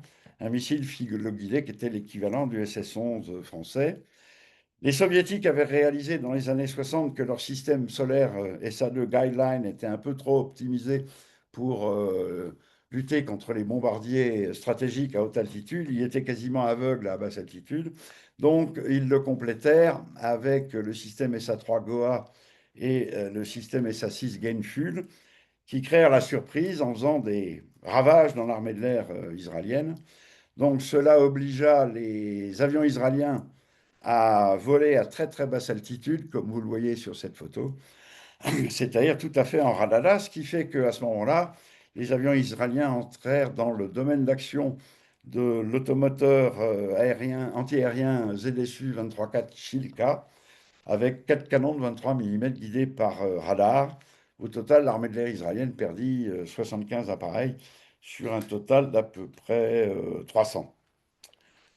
S1: un missile filoguidé qui était l'équivalent du SS-11 français. Les Soviétiques avaient réalisé dans les années 60 que leur système solaire SA-2 Guideline était un peu trop optimisé pour lutter contre les bombardiers stratégiques à haute altitude. Il était quasiment aveugle à basse altitude. Donc, ils le complétèrent avec le système SA-3 Goa et le système SA-6 Gainful, qui créèrent la surprise en faisant des ravages dans l'armée de l'air israélienne. Donc, cela obligea les avions israéliens à voler à très très basse altitude, comme vous le voyez sur cette photo, c'est-à-dire tout à fait en radada, ce qui fait qu'à ce moment-là, les avions israéliens entrèrent dans le domaine d'action de l'automoteur aérien, anti-aérien ZSU 23-4 Shilka, avec 4 canons de 23 mm guidés par radar. Au total, l'armée de l'air israélienne perdit 75 appareils sur un total d'à peu près 300.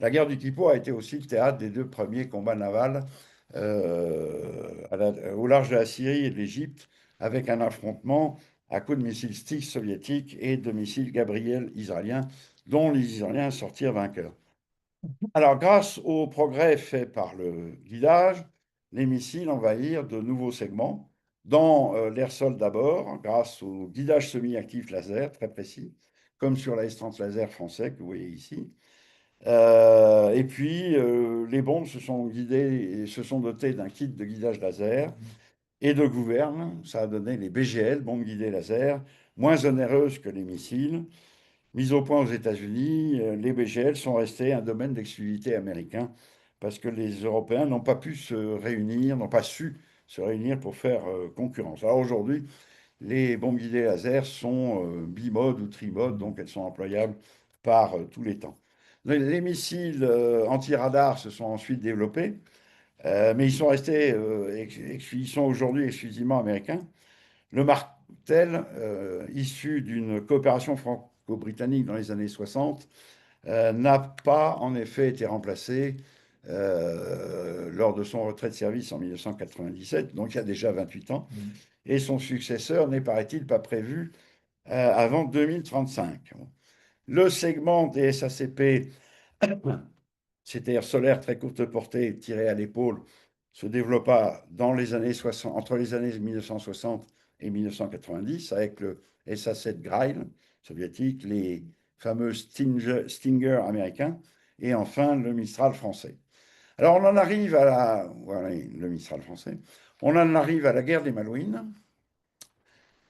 S1: La guerre du Kippour a été aussi le théâtre des deux premiers combats navals au large de la Syrie et de l'Égypte, avec un affrontement à coups de missiles Styx soviétiques et de missiles Gabriel israéliens, dont les Israéliens sortirent vainqueurs. Alors, grâce au progrès fait par le guidage, les missiles envahirent de nouveaux segments, dans l'air-sol d'abord, grâce au guidage semi-actif laser très précis, comme sur la S-30 laser français que vous voyez ici. Et puis, les bombes se sont guidées et se sont dotées d'un kit de guidage laser et de gouvernes. Ça a donné les BGL, bombes guidées laser, moins onéreuses que les missiles. Mises au point aux États-Unis, les BGL sont restés un domaine d'exclusivité américain parce que les Européens n'ont pas pu se réunir, n'ont pas su se réunir pour faire concurrence. Alors aujourd'hui, les bombes guidées laser sont bimodes ou trimodes, donc elles sont employables par tous les temps. Les missiles anti-radar se sont ensuite développés, mais ils sont restés, ils sont aujourd'hui exclusivement américains. Le Martel, issu d'une coopération franco-britannique dans les années 60, n'a pas en effet été remplacé lors de son retrait de service en 1997, donc il y a déjà 28 ans, et son successeur n'est, paraît-il, pas prévu avant 2035. Le segment des SACP, c'est-à-dire solaire très courte portée tiré à l'épaule, se développa dans les années 60, entre les années 1960 et 1990 avec le SA-7 Grail soviétique, les fameux Stinger américains et enfin le Mistral français. Alors on en arrive à la, voilà, le Mistral français. On en arrive à la guerre des Malouines,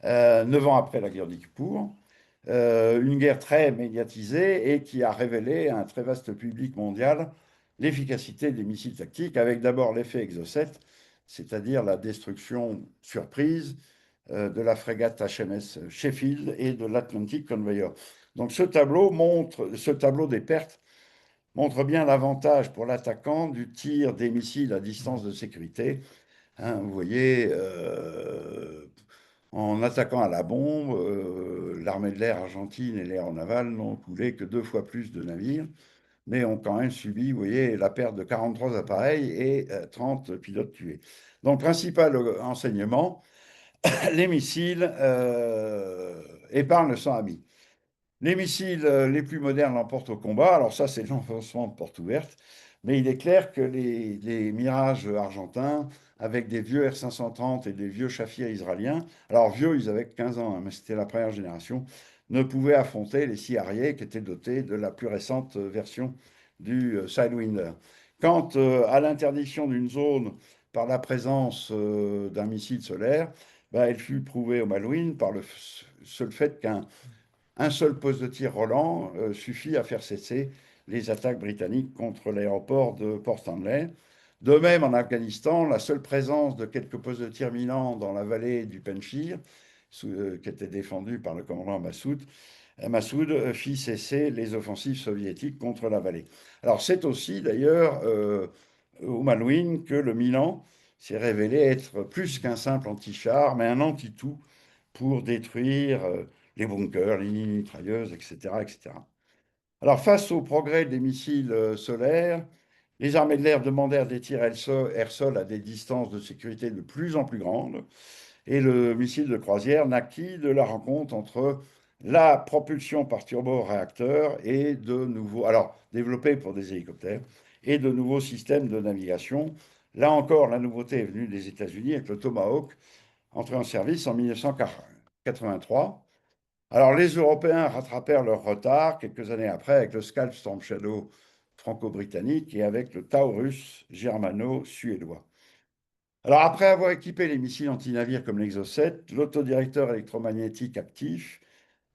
S1: 9 ans après la guerre du Kippour. Une guerre très médiatisée et qui a révélé à un très vaste public mondial l'efficacité des missiles tactiques, avec d'abord l'effet Exocet, c'est-à-dire la destruction surprise de la frégate HMS Sheffield et de l'Atlantic Conveyor. Donc ce tableau des pertes montre bien l'avantage pour l'attaquant du tir des missiles à distance de sécurité. Hein, vous voyez, en attaquant à la bombe, l'armée de l'air argentine et l'aéronavale n'ont coulé que 2 fois plus de navires, mais ont quand même subi, vous voyez, la perte de 43 appareils et 30 pilotes tués. Donc, principal enseignement, les missiles épargnent le sang ami. Les missiles les plus modernes l'emportent au combat. Alors ça, c'est l'enfoncement de porte ouverte. Mais il est clair que les Mirage argentins, avec des vieux R530 et des vieux Shafir israéliens, alors vieux, ils avaient 15 ans, hein, mais c'était la première génération, ne pouvaient affronter les Sea Harrier qui étaient dotés de la plus récente version du Sidewinder. Quant à l'interdiction d'une zone par la présence d'un missile solaire, ben, elle fut prouvée au Malouine par le seul fait qu'un seul poste de tir Roland suffit à faire cesser les attaques britanniques contre l'aéroport de Port Stanley. De même, en Afghanistan, la seule présence de quelques postes de tir Milan dans la vallée du Penchir, qui était défendue par le commandant Massoud, fit cesser les offensives soviétiques contre la vallée. Alors c'est aussi d'ailleurs au Malouine que le Milan s'est révélé être plus qu'un simple anti-char, mais un anti-tout pour détruire les bunkers, les lignes mitrailleuses, etc., etc. Alors, face au progrès des missiles solaires, les armées de l'air demandèrent des tirs air-sol à des distances de sécurité de plus en plus grandes, et le missile de croisière naquit de la rencontre entre la propulsion par turboréacteur et de nouveaux, alors développés pour des hélicoptères, et de nouveaux systèmes de navigation. Là encore, la nouveauté est venue des États-Unis avec le Tomahawk, entré en service en 1983. Alors, les Européens rattrapèrent leur retard quelques années après avec le Scalp Storm Shadow franco-britannique et avec le Taurus germano-suédois. Alors, après avoir équipé les missiles anti-navires comme l'Exocet, l'autodirecteur électromagnétique actif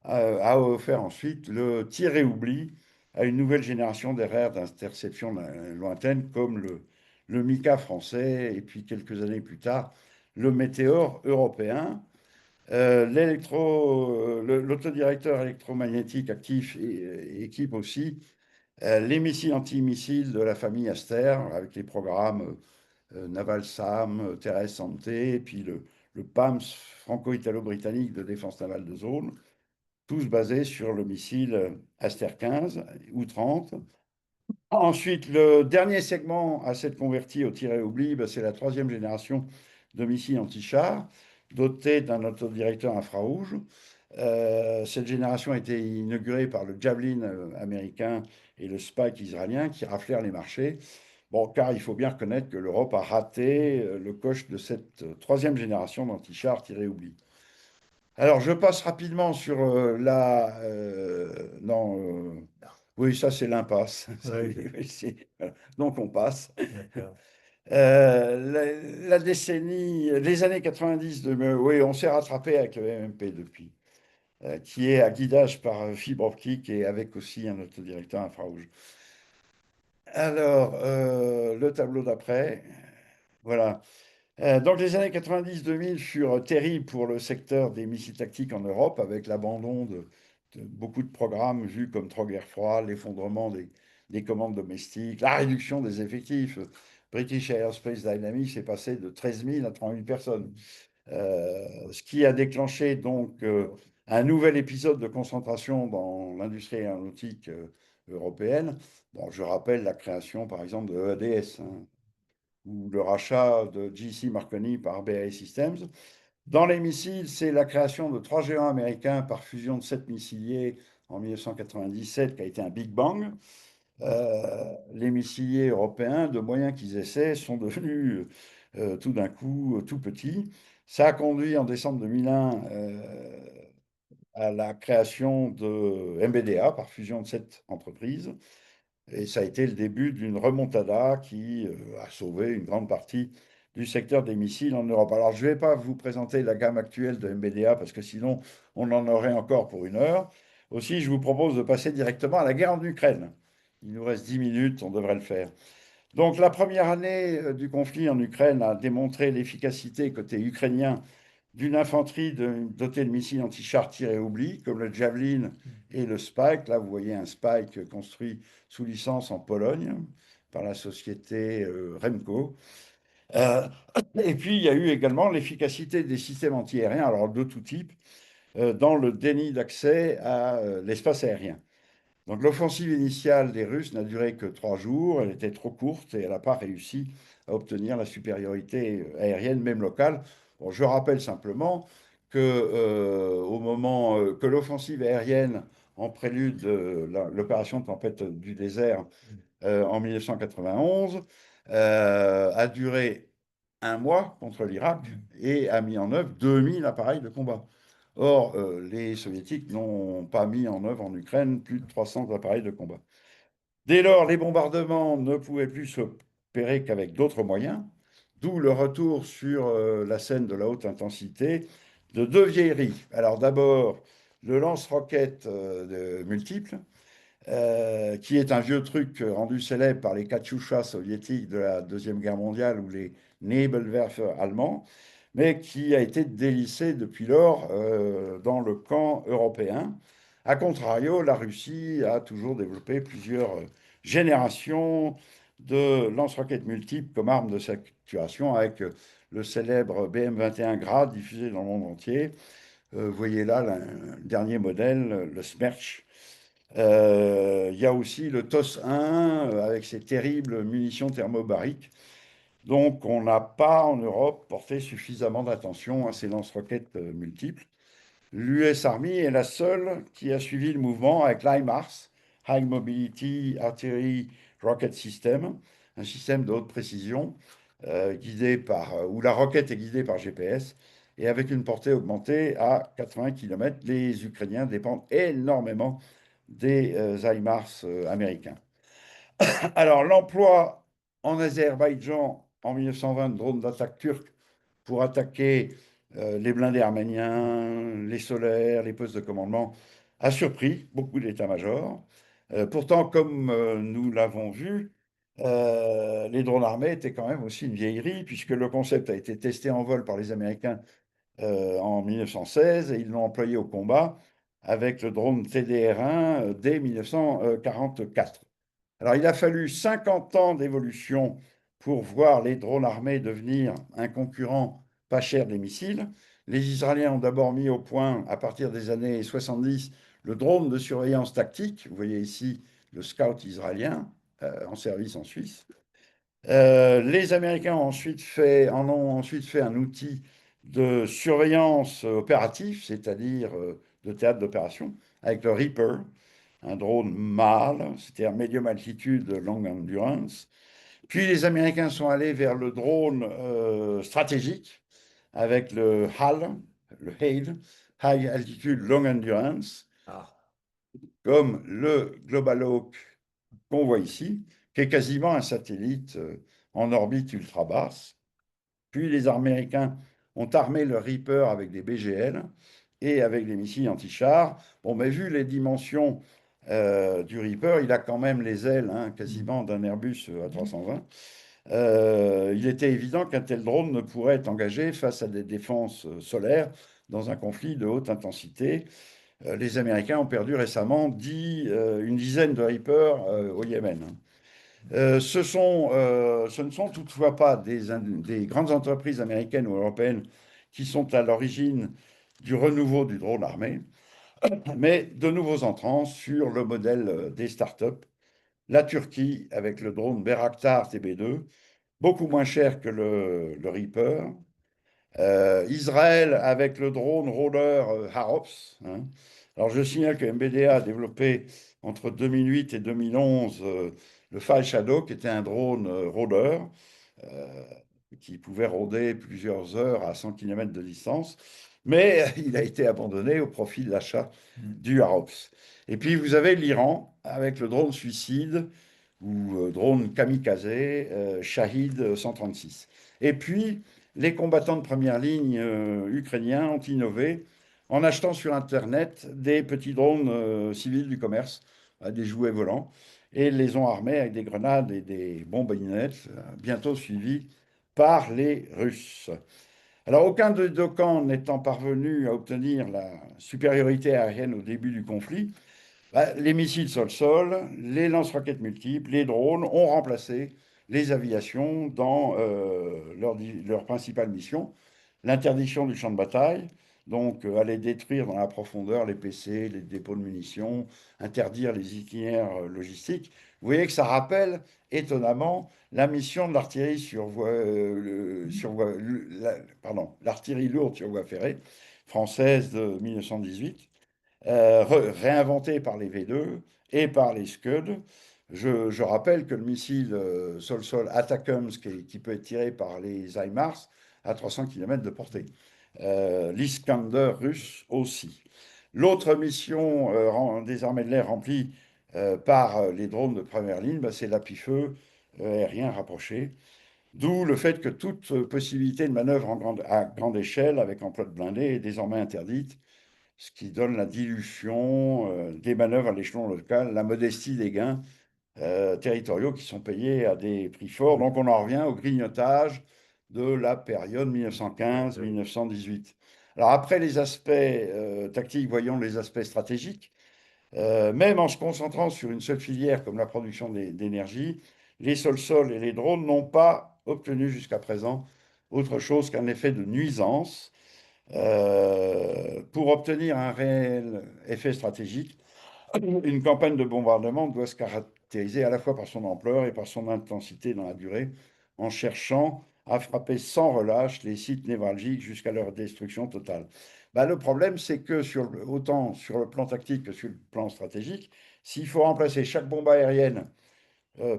S1: a offert ensuite le tir et oubli à une nouvelle génération d'RR d'interception lointaine comme le Mika français et puis quelques années plus tard, le Météore européen. L'autodirecteur électromagnétique actif équipe aussi les missiles antimissiles de la famille Aster avec les programmes Naval SAM, Terrestre Santé, et puis le PAMS franco-italo-britannique de défense navale de zone, tous basés sur le missile Aster 15 ou 30. Ensuite, le dernier segment à s'être converti au tir et oubli, c'est la troisième génération de missiles anti-chars, dotés d'un autodirecteur infrarouge. Cette génération a été inaugurée par le Javelin américain et le Spike israélien qui raflèrent les marchés. Bon, car il faut bien reconnaître que l'Europe a raté le coche de cette troisième génération d'anti-chars tirés oubli. Alors, je passe rapidement sur non, oui, ça c'est l'impasse.
S2: Oui.
S1: Voilà. Donc, on passe.
S2: D'accord.
S1: La décennie, les années 90, oui, on s'est rattrapé avec le MMP depuis, qui est à guidage par fibre optique et avec aussi un autodirecteur infrarouge. Alors, le tableau d'après, voilà. Donc les années 90-2000 furent terribles pour le secteur des missiles tactiques en Europe, avec l'abandon de beaucoup de programmes vus comme trop guerre froide, l'effondrement des commandes domestiques, la réduction des effectifs. British Aerospace Dynamics est passé de 13 000 à 30 000 personnes. Ce qui a déclenché donc un nouvel épisode de concentration dans l'industrie aéronautique européenne. Bon, je rappelle la création, par exemple, de EADS, hein, ou le rachat de GC Marconi par BAE Systems. Dans les missiles, c'est la création de 3 géants américains par fusion de 7 missiliers en 1997 qui a été un Big Bang. Les missiliers européens, de moyens qu'ils essaient, sont devenus tout d'un coup tout petits. Ça a conduit en décembre 2001 à la création de MBDA par fusion de 7 entreprises. Et ça a été le début d'une remontada qui a sauvé une grande partie du secteur des missiles en Europe. Alors, je ne vais pas vous présenter la gamme actuelle de MBDA parce que sinon, on en aurait encore pour 1 heure. Aussi, je vous propose de passer directement à la guerre en Ukraine. Il nous reste 10 minutes, on devrait le faire. Donc la première année du conflit en Ukraine a démontré l'efficacité côté ukrainien d'une infanterie dotée de missiles anti-chars tirés oubli, comme le Javelin et le Spike. Là, vous voyez un Spike construit sous licence en Pologne par la société Remco. Euh, et puis, il y a eu également l'efficacité des systèmes antiaériens, alors de tout type, dans le déni d'accès à l'espace aérien. Donc l'offensive initiale des Russes n'a duré que 3 jours, elle était trop courte et elle n'a pas réussi à obtenir la supériorité aérienne, même locale. Bon, je rappelle simplement que au moment que l'offensive aérienne en prélude de l'opération Tempête du désert en 1991 a duré un mois contre l'Irak et a mis en œuvre 2000 appareils de combat. Or, les Soviétiques n'ont pas mis en œuvre en Ukraine plus de 300 appareils de combat. Dès lors, les bombardements ne pouvaient plus s'opérer qu'avec d'autres moyens, d'où le retour sur la scène de la haute intensité de deux vieilleries. Alors d'abord, le lance-roquettes multiples, qui est un vieux truc rendu célèbre par les Katyusha soviétiques de la Deuxième Guerre mondiale ou les Nebelwerfer allemands, mais qui a été délaissé depuis lors dans le camp européen. A contrario, la Russie a toujours développé plusieurs générations de lance-roquettes multiples comme arme de saturation, avec le célèbre BM-21 Grad diffusé dans le monde entier. Vous voyez là le dernier modèle, le Smerch. Il y a aussi le TOS-1 avec ses terribles munitions thermobariques. Donc, on n'a pas en Europe porté suffisamment d'attention à ces lance-roquettes multiples. L'US Army est la seule qui a suivi le mouvement avec l'HIMARS, High Mobility Artillery Rocket System, un système de haute précision où la roquette est guidée par GPS et avec une portée augmentée à 80 km. Les Ukrainiens dépendent énormément des HIMARS américains. Alors, l'emploi en Azerbaïdjan en 1920 de drones d'attaque turcs pour attaquer les blindés arméniens, les solaires, les postes de commandement a surpris beaucoup d'états-majors. Pourtant, comme nous l'avons vu, les drones armés étaient quand même aussi une vieillerie, puisque le concept a été testé en vol par les Américains en 1916 et ils l'ont employé au combat avec le drone TDR-1 dès 1944. Alors, il a fallu 50 ans d'évolution pour voir les drones armés devenir un concurrent pas cher des missiles. Les Israéliens ont d'abord mis au point, à partir des années 70, le drone de surveillance tactique. Vous voyez ici le Scout israélien en service en Suisse. Les Américains en ont ensuite fait un outil de surveillance opérative, c'est-à-dire de théâtre d'opération, avec le Reaper, un drone mâle, c'est-à-dire medium altitude, long endurance. Puis les Américains sont allés vers le drone stratégique avec le HAL, High Altitude Long Endurance, comme le Global Hawk qu'on voit ici, qui est quasiment un satellite en orbite ultra basse. Puis les Américains ont armé le Reaper avec des BGL et avec des missiles anti-chars. Bon, mais vu les dimensions du Reaper, il a quand même les ailes quasiment d'un Airbus A320. Il était évident qu'un tel drone ne pourrait être engagé face à des défenses solaires dans un conflit de haute intensité. Les Américains ont perdu récemment une dizaine de Reapers au Yémen. Ce ne sont toutefois pas des grandes entreprises américaines ou européennes qui sont à l'origine du renouveau du drone armé, mais de nouveaux entrants sur le modèle des startups. La Turquie avec le drone Bayraktar TB2, beaucoup moins cher que le Reaper. Israël avec le drone roller Harops. Alors je signale que MBDA a développé entre 2008 et 2011 le Fire Shadow, qui était un drone roller euh, qui pouvait rôder plusieurs heures à 100 km de distance, mais il a été abandonné au profit de l'achat du Harops. Et puis vous avez l'Iran avec le drone suicide ou drone kamikaze Shahid 136. Et puis les combattants de première ligne ukrainiens ont innové en achetant sur Internet des petits drones civils du commerce, des jouets volants. et les ont armés avec des grenades et des bombes à baïonnettes, bientôt suivis par les Russes. Alors, aucun des deux camps n'étant parvenu à obtenir la supériorité aérienne au début du conflit, les missiles sol-sol, les lance-roquettes multiples, les drones ont remplacé les aviations dans leur principale mission, l'interdiction du champ de bataille, donc aller détruire dans la profondeur les PC, les dépôts de munitions, interdire les itinéraires logistiques. Vous voyez que ça rappelle étonnamment la mission de l'artillerie l'artillerie lourde sur voie ferrée française de 1918, réinventée par les V2 et par les Scud. Je rappelle que le missile sol-sol Atacms, qui peut être tiré par les HIMARS, à 300 km de portée. L'Iskander russe aussi. L'autre mission des armées de l'air remplie par les drones de première ligne, c'est l'apifeu aérien rapproché. D'où le fait que toute possibilité de manœuvre à grande échelle avec emploi de blindés est désormais interdite, ce qui donne la dilution des manœuvres à l'échelon local, la modestie des gains territoriaux qui sont payés à des prix forts. Donc on en revient au grignotage de la période 1915-1918. Alors après les aspects tactiques, voyons les aspects stratégiques. Même en se concentrant sur une seule filière comme la production d'énergie, les sols-sols et les drones n'ont pas obtenu jusqu'à présent autre chose qu'un effet de nuisance. Pour obtenir un réel effet stratégique, une campagne de bombardement doit se caractériser à la fois par son ampleur et par son intensité dans la durée, en cherchant à frapper sans relâche les sites névralgiques jusqu'à leur destruction totale. Le problème, c'est que autant sur le plan tactique que sur le plan stratégique, s'il faut remplacer chaque bombe aérienne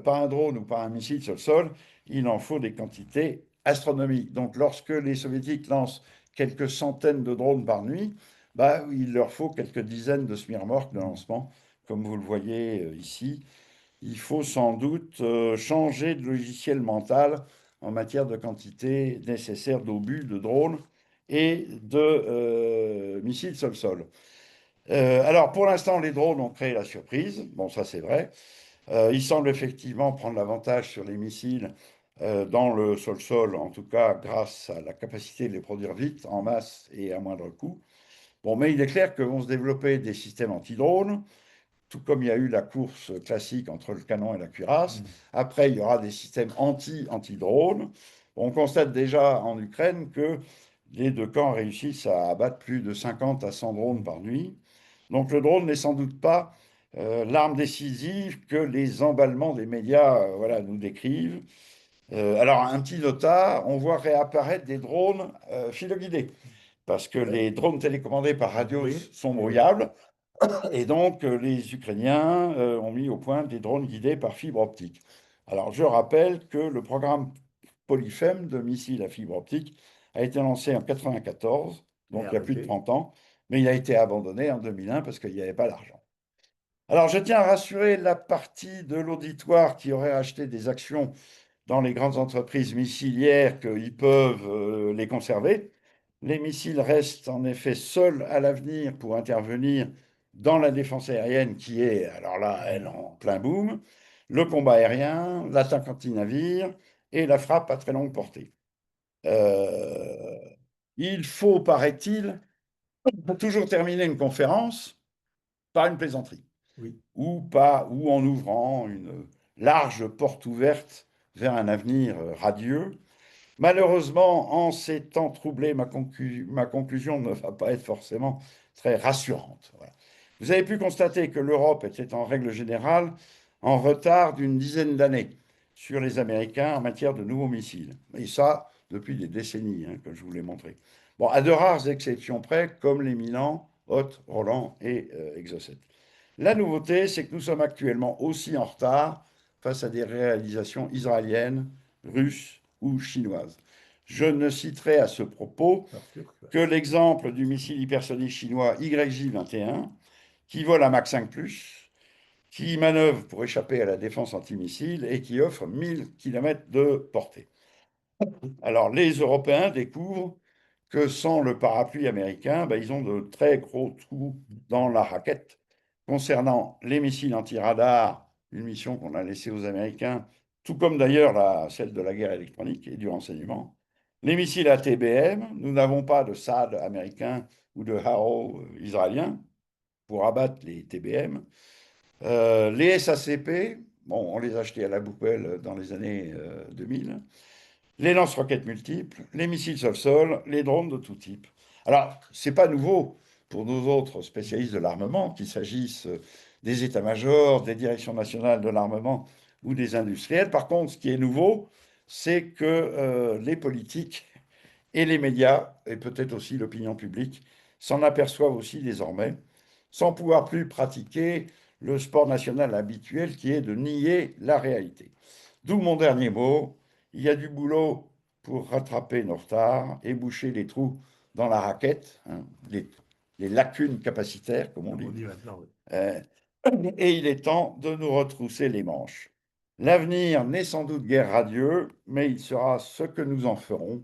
S1: par un drone ou par un missile sur le sol, il en faut des quantités astronomiques. Donc lorsque les soviétiques lancent quelques centaines de drones par nuit, il leur faut quelques dizaines de smirmorques de lancement, comme vous le voyez ici. Il faut sans doute changer de logiciel mental en matière de quantité nécessaire d'obus, de drones et de missiles sol-sol. Alors pour l'instant, les drones ont créé la surprise. Bon, ça c'est vrai. Il semble effectivement prendre l'avantage sur les missiles dans le sol-sol, en tout cas grâce à la capacité de les produire vite, en masse et à moindre coût. Bon, mais il est clair que vont se développer des systèmes anti-drones, tout comme il y a eu la course classique entre le canon et la cuirasse. Après, il y aura des systèmes anti-drones. On constate déjà en Ukraine que les deux camps réussissent à abattre plus de 50 à 100 drones par nuit. Donc le drone n'est sans doute pas l'arme décisive que les emballements des médias nous décrivent. Alors, un petit nota, on voit réapparaître des drones filoguidés, parce que les drones télécommandés par radio sont brouillables, et donc les Ukrainiens ont mis au point des drones guidés par fibre optique. Alors, je rappelle que le programme Polyfem de missiles à fibre optique a été lancé en 1994, donc il y a plus de 30 ans, mais il a été abandonné en 2001 parce qu'il n'y avait pas l'argent. Alors, je tiens à rassurer la partie de l'auditoire qui aurait acheté des actions dans les grandes entreprises missilières qu'ils peuvent les conserver. Les missiles restent en effet seuls à l'avenir pour intervenir dans la défense aérienne qui est, alors là, elle en plein boom, le combat aérien, l'attaque anti-navire et la frappe à très longue portée. Il faut, paraît-il, toujours terminer une conférence par une plaisanterie.
S2: Oui.
S1: Ou en ouvrant une large porte ouverte vers un avenir radieux. Malheureusement, en ces temps troublés, ma conclusion ne va pas être forcément très rassurante. Voilà. Vous avez pu constater que l'Europe était en règle générale en retard d'une dizaine d'années sur les Américains en matière de nouveaux missiles. Et ça, depuis des décennies, comme je vous l'ai montré. Bon, à de rares exceptions près, comme les Milan, Hoth, Roland et Exocet. La nouveauté, c'est que nous sommes actuellement aussi en retard face à des réalisations israéliennes, russes ou chinoises. Je ne citerai à ce propos que l'exemple du missile hypersonique chinois YJ-21, qui vole à Mach 5+, qui manœuvre pour échapper à la défense antimissile et qui offre 1000 km de portée. Alors, les Européens découvrent que sans le parapluie américain, ils ont de très gros trous dans la raquette concernant les missiles anti-radar une mission qu'on a laissée aux Américains, tout comme d'ailleurs celle de la guerre électronique et du renseignement. Les missiles ATBM, nous n'avons pas de SAD américain ou de Arrow israélien pour abattre les TBM. Les SACP, bon, on les a achetés à la poubelle dans les années 2000. Les lance-roquettes multiples, les missiles sol-sol, les drones de tout type. Alors, ce n'est pas nouveau pour nous autres spécialistes de l'armement, qu'il s'agisse des états-majors, des directions nationales de l'armement ou des industriels. Par contre, ce qui est nouveau, c'est que les politiques et les médias, et peut-être aussi l'opinion publique, s'en aperçoivent aussi désormais, sans pouvoir plus pratiquer le sport national habituel qui est de nier la réalité. D'où mon dernier mot, il y a du boulot pour rattraper nos retards et boucher les trous dans la raquette, hein, les lacunes capacitaires, comme on
S2: On
S1: dit.
S2: dit maintenant, oui.
S1: Et il est temps de nous retrousser les manches. L'avenir n'est sans doute guère radieux, mais il sera ce que nous en ferons.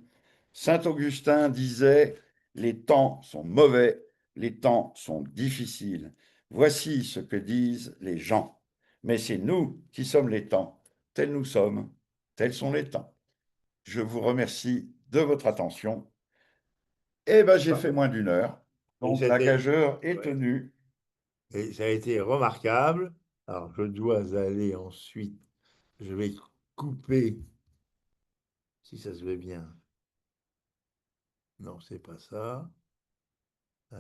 S1: Saint Augustin disait, les temps sont mauvais, les temps sont difficiles. Voici ce que disent les gens. Mais c'est nous qui sommes les temps. Tels nous sommes, tels sont les temps. Je vous remercie de votre attention. Eh bien, j'ai fait moins d'une heure, donc la gageure est
S2: ouais.
S1: tenue.
S2: Et ça a été remarquable. Alors, je dois aller ensuite, je vais couper, si ça se fait bien. Non, c'est pas ça.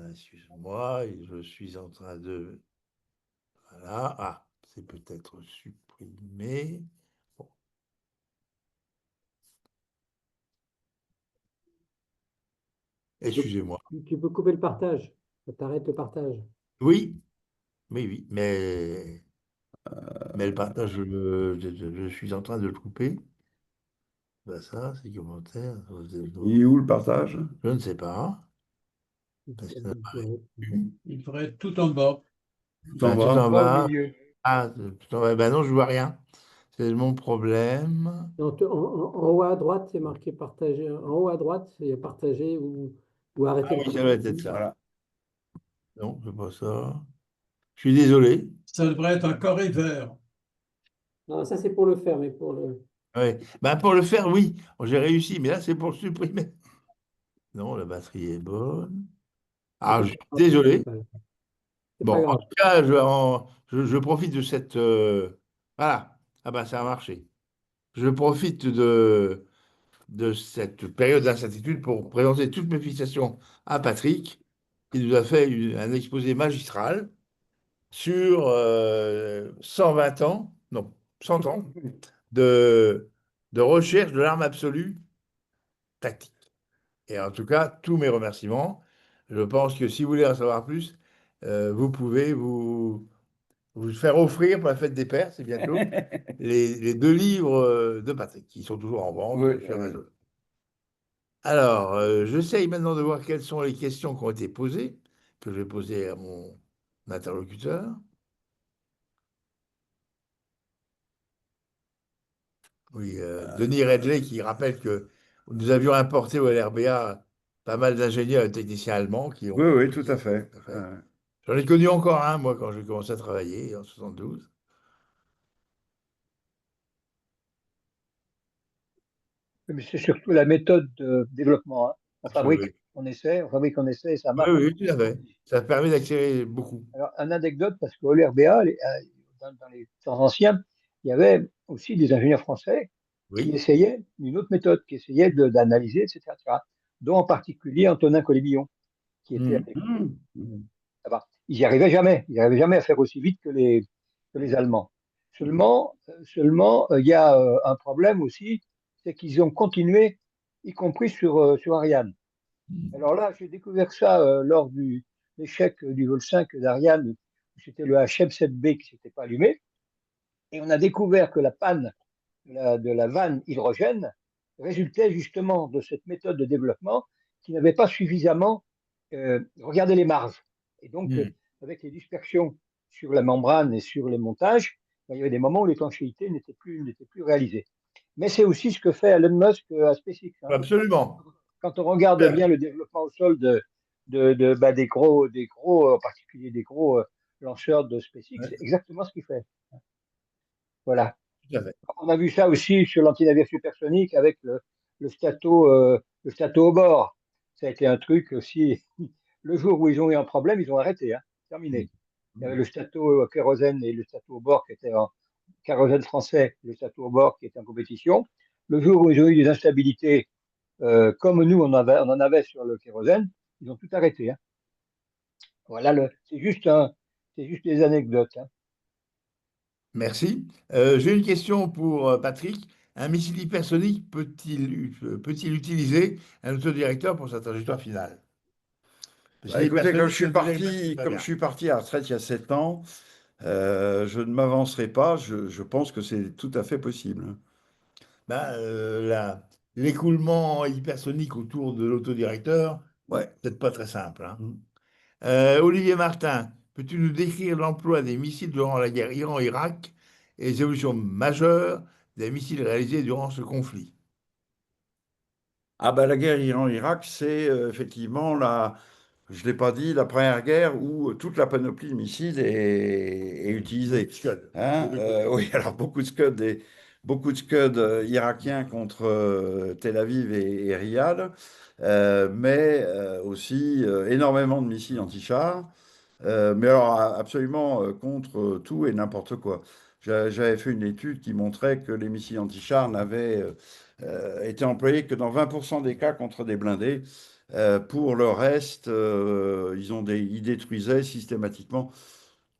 S2: Excuse-moi, je suis en train de... Voilà. Ah, c'est peut-être supprimé. Bon. Excusez-moi.
S3: Tu peux couper le partage. T'arrêtes le partage.
S2: Oui, oui, mais le partage, je suis en train de le couper. Ben ça, c'est commentaire.
S1: Il est où le partage?
S2: Je ne sais pas. Parce que ça n'a pas répondu.
S4: Il devrait être tout en bas.
S1: Tout en
S2: Ben, tout
S1: bas.
S2: en
S5: Pas au
S2: bas.
S5: milieu.
S2: Ah, tout en bas. Ben non, je vois rien. C'est mon problème.
S3: Non, en haut à droite, c'est marqué partager. En haut à droite, il y a partager ou arrêter
S2: Ah
S3: le
S2: oui, ça doit
S3: partage.
S2: être ça.
S1: Voilà.
S2: Non, c'est pas ça. Je suis désolé.
S4: Ça devrait être un carré vert.
S3: Non, ça c'est pour le faire, mais pour le.
S2: Ouais. Ben, pour le faire, oui, j'ai réussi, mais là, c'est pour le supprimer. Non, la batterie est bonne. Ah, je suis désolé.
S3: C'est
S2: Bon,
S3: pas
S2: en
S3: grave.
S2: tout cas, je profite de cette... Voilà. Ah ben, ça a marché. Je profite de cette période d'incertitude pour présenter toutes mes félicitations à Patrick, qui nous a fait un exposé magistral sur 120 ans, non, 100 ans de, de recherche de l'arme absolue tactique. Et en tout cas, tous mes remerciements. Je pense que si vous voulez en savoir plus, vous pouvez vous faire offrir pour la fête des pères, c'est bientôt, les deux livres de Patrick, qui sont toujours en vente
S1: Oui,
S2: sur
S1: oui.
S2: Amazon. Alors, j'essaye maintenant de voir quelles sont les questions qui ont été posées, que je vais poser à mon interlocuteur. Oui, Denis Redley qui rappelle que nous avions importé au LRBA pas mal d'ingénieurs et techniciens allemands qui ont...
S1: Oui, oui, tout à fait.
S2: J'en ai connu encore un, moi, quand j'ai commencé à travailler en 72.
S5: Mais c'est surtout la méthode de développement, hein.
S2: Oui, oui,
S5: On fabrique, on essaie, et ça
S2: oui,
S5: marche.
S2: oui, tout à fait. Ça permet d'accélérer beaucoup.
S5: Alors, une anecdote, parce qu'au LRBA, dans les temps anciens, il y avait aussi des ingénieurs français qui
S2: Oui.
S5: essayaient une autre méthode, qui essayaient d'analyser, etc., dont en particulier Antonin Colébillon, qui était
S2: Mhm.
S5: avec là-bas. Ils n'y arrivaient jamais. Ils n'arrivaient jamais à faire aussi vite que les Allemands. Seulement, il y a un problème aussi, c'est qu'ils ont continué, y compris sur Ariane. Alors là, j'ai découvert ça lors du l'échec du vol 5 d'Ariane, où c'était le HM7B qui ne s'était pas allumé. Et on a découvert que la panne de la vanne hydrogène résultait justement de cette méthode de développement qui n'avait pas suffisamment regardé les marges. Et donc,
S2: Mhm.
S5: avec les dispersions sur la membrane et sur les montages, ben, il y avait des moments où l'étanchéité n'était plus réalisée. Mais c'est aussi ce que fait Elon Musk à SpaceX, hein.
S2: Absolument.
S5: Quand on regarde bien le développement au sol bah, des gros, en particulier des gros lanceurs de SpaceX,
S2: Ouais.
S5: c'est exactement ce qu'il fait. Voilà.
S2: Tout à fait.
S5: On a vu ça aussi sur l'antinavire supersonique avec le Stato au bord. Ça a été un truc aussi. Le jour où ils ont eu un problème, ils ont arrêté. Hein. Terminé. Il y avait le Stato kérosène et le Stato au bord qui étaient en kérosène français, le Stato au bord qui était en compétition. Le jour où ils ont eu des instabilités, comme nous on en avait sur le kérosène, ils ont tout arrêté. Hein. Voilà, c'est juste des anecdotes. Hein.
S2: Merci. J'ai une question pour Patrick. Un missile hypersonique peut-il utiliser un autodirecteur pour sa trajectoire finale? Parce que
S1: Bah, écoutez,
S2: l'hypersonique, c'est un autodirecteur qui va
S1: comme je
S2: bien.
S1: suis parti à la retraite il y a 7 ans, je ne m'avancerai pas. Je pense que c'est tout à fait possible.
S2: Ben, l'écoulement hypersonique autour de l'autodirecteur,
S1: Ouais.
S2: peut-être pas très simple, hein.
S1: Mm.
S2: Olivier Martin, peux-tu nous décrire l'emploi des missiles durant la guerre Iran-Irak et les évolutions majeures des missiles réalisés durant ce conflit?
S1: Ah ben la guerre Iran-Irak, c'est effectivement je ne l'ai pas dit, la première guerre où toute la panoplie de missiles est utilisée.
S2: Scud, des
S1: Hein,
S2: deux côtés.
S1: oui, alors beaucoup de Scud irakiens contre Tel Aviv et Riyad, mais aussi énormément de missiles anti-chars. Mais alors, absolument contre tout et n'importe quoi. J'avais fait une étude qui montrait que les missiles anti-chars n'avaient été employés que dans 20% des cas contre des blindés. Pour le reste, ils détruisaient systématiquement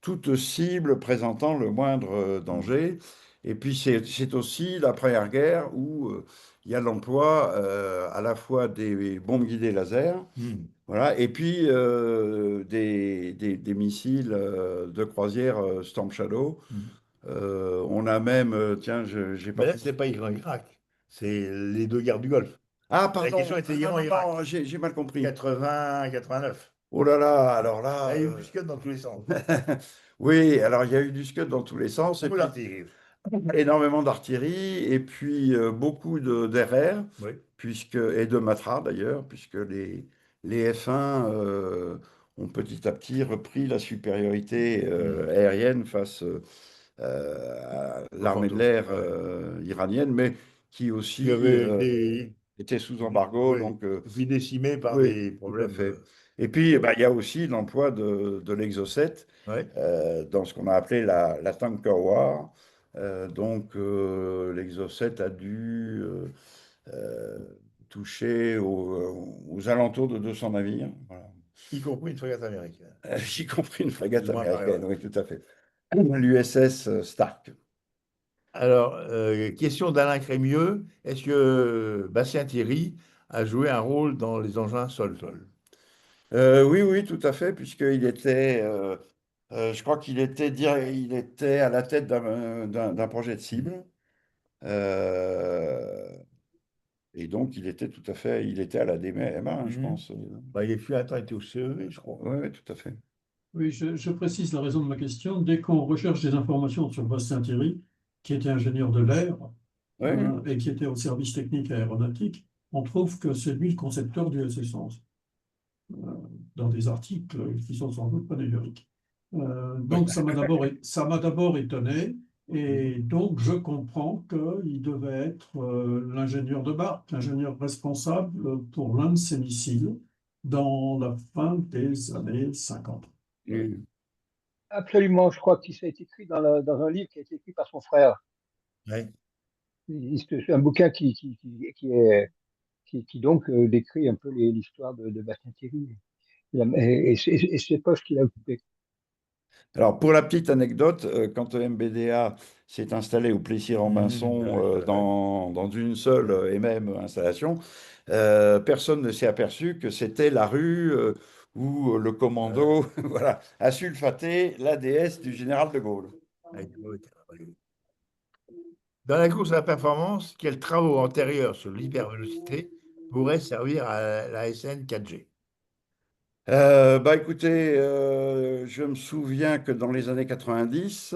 S1: toute cible présentant le moindre
S2: Hmm.
S1: danger. Et puis, c'est aussi la première guerre où il y a l'emploi à la fois des bombes guidées laser,
S2: Hmm.
S1: voilà. Et puis des missiles de croisière Storm Shadow.
S2: Hmm.
S1: On a même, tiens, j'ai pas
S2: Mais là,
S1: pensé.
S2: c'est pas Iran-Irak, c'est les deux guerres du Golfe.
S1: Ah,
S2: La question
S1: pardon,
S2: était
S1: non, non,
S2: Iran-Irak,
S1: non, j'ai mal compris.
S2: 80-89.
S1: Oh là là, alors
S2: Là,
S1: là,
S2: il y a eu du scud dans tous les sens.
S1: oui, alors il y a eu du Scud dans tous les sens, et
S2: Beaucoup
S1: puis
S2: d'artillerie.
S1: énormément d'artillerie, et puis beaucoup d'RR,
S2: Oui,
S1: et de Matra d'ailleurs, puisque les F1 ont petit à petit repris la supériorité
S2: hmm.
S1: aérienne face à
S2: Au
S1: l'armée de
S2: fantôme.
S1: l'air
S2: Ouais.
S1: iranienne, mais qui
S2: Qui
S1: aussi
S2: avait été,
S1: était sous embargo.
S2: oui,
S1: Donc,
S2: et puis décimé par
S1: oui,
S2: des
S1: tout à
S2: problèmes.
S1: fait. Et puis, eh ben, il y a aussi l'emploi de l'Exocet
S2: Ouais.
S1: dans ce qu'on a appelé la Tanker War. Donc, l'Exocet a dû euh, toucher aux alentours de 200 navires, voilà.
S2: Y compris une frégate américaine,
S1: Y compris une
S2: plus
S1: frégate
S2: ou moins pareil.
S1: américaine, oui, tout à fait. L'USS Stark.
S2: Alors, question d'Alain Crémieux, est-ce que Bastien Thierry a joué un rôle dans les engins sol-sol?
S1: Oui, oui, tout à fait, puisqu'il était, je crois il était à la tête d'un projet de cible. Euh, et donc, il était à la DMA, hein, je
S2: Mhm.
S1: pense.
S2: Bah, il fut un temps été au CEV, je crois.
S1: Oui, oui, tout à fait.
S4: Oui, je précise la raison de ma question. Dès qu'on recherche des informations sur Bastien Thierry, qui était ingénieur de l'air
S1: Oui, oui.
S4: et qui était au service technique aéronautique, on trouve que c'est lui le concepteur du SS-11, euh, dans des articles qui sont sans doute panégyriques.
S2: Oui.
S4: Donc ça m'a d'abord étonné,
S2: Mhm.
S4: et donc je comprends qu'il devait être l'ingénieur de Barth, l'ingénieur responsable pour l'un de ces missiles dans la fin des années 50.
S1: Oui.
S5: Absolument, je crois que ça a été écrit dans un livre qui a été écrit par son frère.
S2: Ouais.
S5: C'est un bouquin qui donc décrit un peu l'histoire de Bastien Thierry et ses postes qu'il a occupés.
S1: Alors, pour la petite anecdote, quand MBDA s'est installé au
S2: Mhm.
S1: Plessis-Robinson
S2: Ouais, tout à fait.
S1: dans une seule et même installation, personne ne s'est aperçu que c'était la rue où le
S2: Ouais.
S1: commando voilà, a sulfaté la déesse du général de Gaulle.
S2: Ouais, ouais, ouais. Dans la course à la performance, quels travaux antérieurs sur l'hypervélocité pourraient servir à la SN 4G?
S1: Bah écoutez, je me souviens que dans les années 90,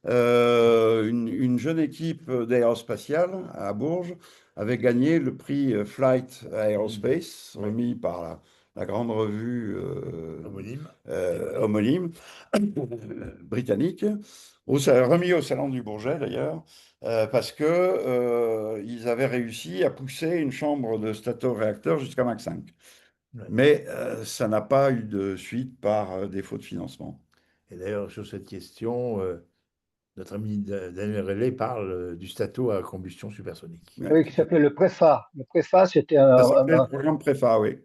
S1: une jeune équipe d'aérospatiale à Bourges avait gagné le prix Flight
S2: Mhm.
S1: Aerospace,
S2: Ouais.
S1: remis par la grande revue
S2: Homonyme.
S1: homonyme britannique, remis au Salon du Bourget d'ailleurs, parce que ils avaient réussi à pousser une chambre de stato-réacteur jusqu'à Mach 5.
S2: Ouais.
S1: Mais ça n'a pas eu de suite par défaut de financement.
S2: Et d'ailleurs, sur cette question, notre ami Daniel Rayleigh parle du stato à combustion supersonique.
S1: Ouais,
S5: Oui, qui s'appelait le PREFA. Le PREFA, c'était
S1: ça s'appelait le programme PREFA, oui.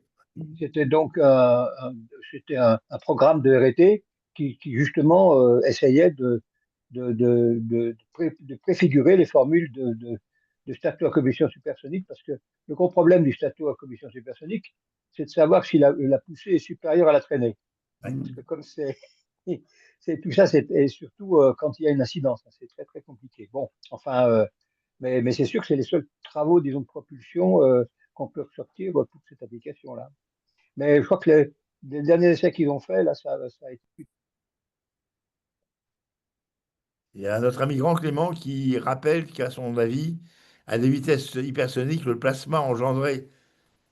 S5: c'était donc c'était un programme de R&D qui justement essayait de préfigurer les formules de stato à combustion supersonique, parce que le gros problème du stato à combustion supersonique, c'est de savoir si la poussée est supérieure à la traînée.
S2: Ouais.
S5: Parce que comme tout ça, et surtout quand il y a une incidence, c'est très très compliqué. Bon, enfin, mais c'est sûr que c'est les seuls travaux, disons, de propulsion qu'on peut ressortir pour cette application-là. Mais je crois que les derniers essais qu'ils ont fait, là, ça a été.
S2: Il y a notre ami Grand Clément qui rappelle qu'à son avis, à des vitesses hypersoniques, le plasma engendré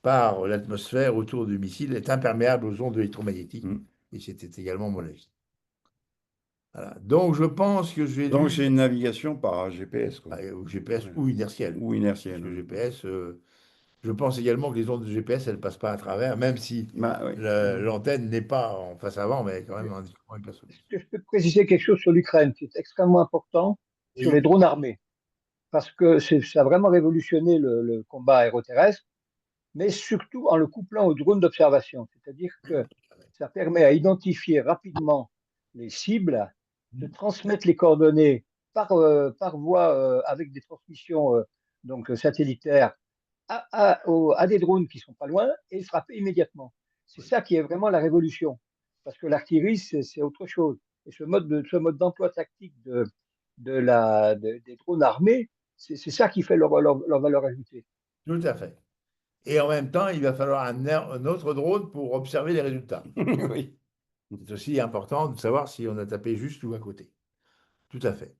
S2: par l'atmosphère autour du missile est imperméable aux ondes électromagnétiques.
S1: Mm.
S2: Et c'était également mon avis. Voilà. Donc je pense que j'ai
S1: Donc
S2: dû,
S1: c'est une navigation par GPS, quoi.
S2: au GPS
S1: Ouais.
S2: ou inertielle.
S1: Ou inertielle.
S2: Parce que
S1: Ouais.
S2: GPS, je pense également que les ondes de GPS, elles ne passent pas à travers, même si
S1: Bah, oui.
S2: l'antenne n'est pas en face avant, mais elle est quand même un instrument hypersonique.
S5: Est-ce que je peux préciser quelque chose sur l'Ukraine qui est extrêmement important, sur
S2: Oui.
S5: les drones armés? Parce que ça a vraiment révolutionné le combat aéroterrestre, mais surtout en le couplant aux drones d'observation. C'est-à-dire que ça permet à identifier rapidement les cibles, de transmettre les coordonnées par voie avec des transmissions donc satellitaires à des drones qui sont pas loin et frapper immédiatement. C'est ça qui est vraiment la révolution. Parce que l'artillerie, c'est autre chose. Et ce mode d'emploi tactique des drones armés, c'est ça qui fait leur valeur ajoutée.
S2: Tout à fait. Et en même temps, il va falloir un autre drone pour observer les résultats.
S1: Oui.
S2: C'est aussi important de savoir si on a tapé juste ou à côté. Tout à fait.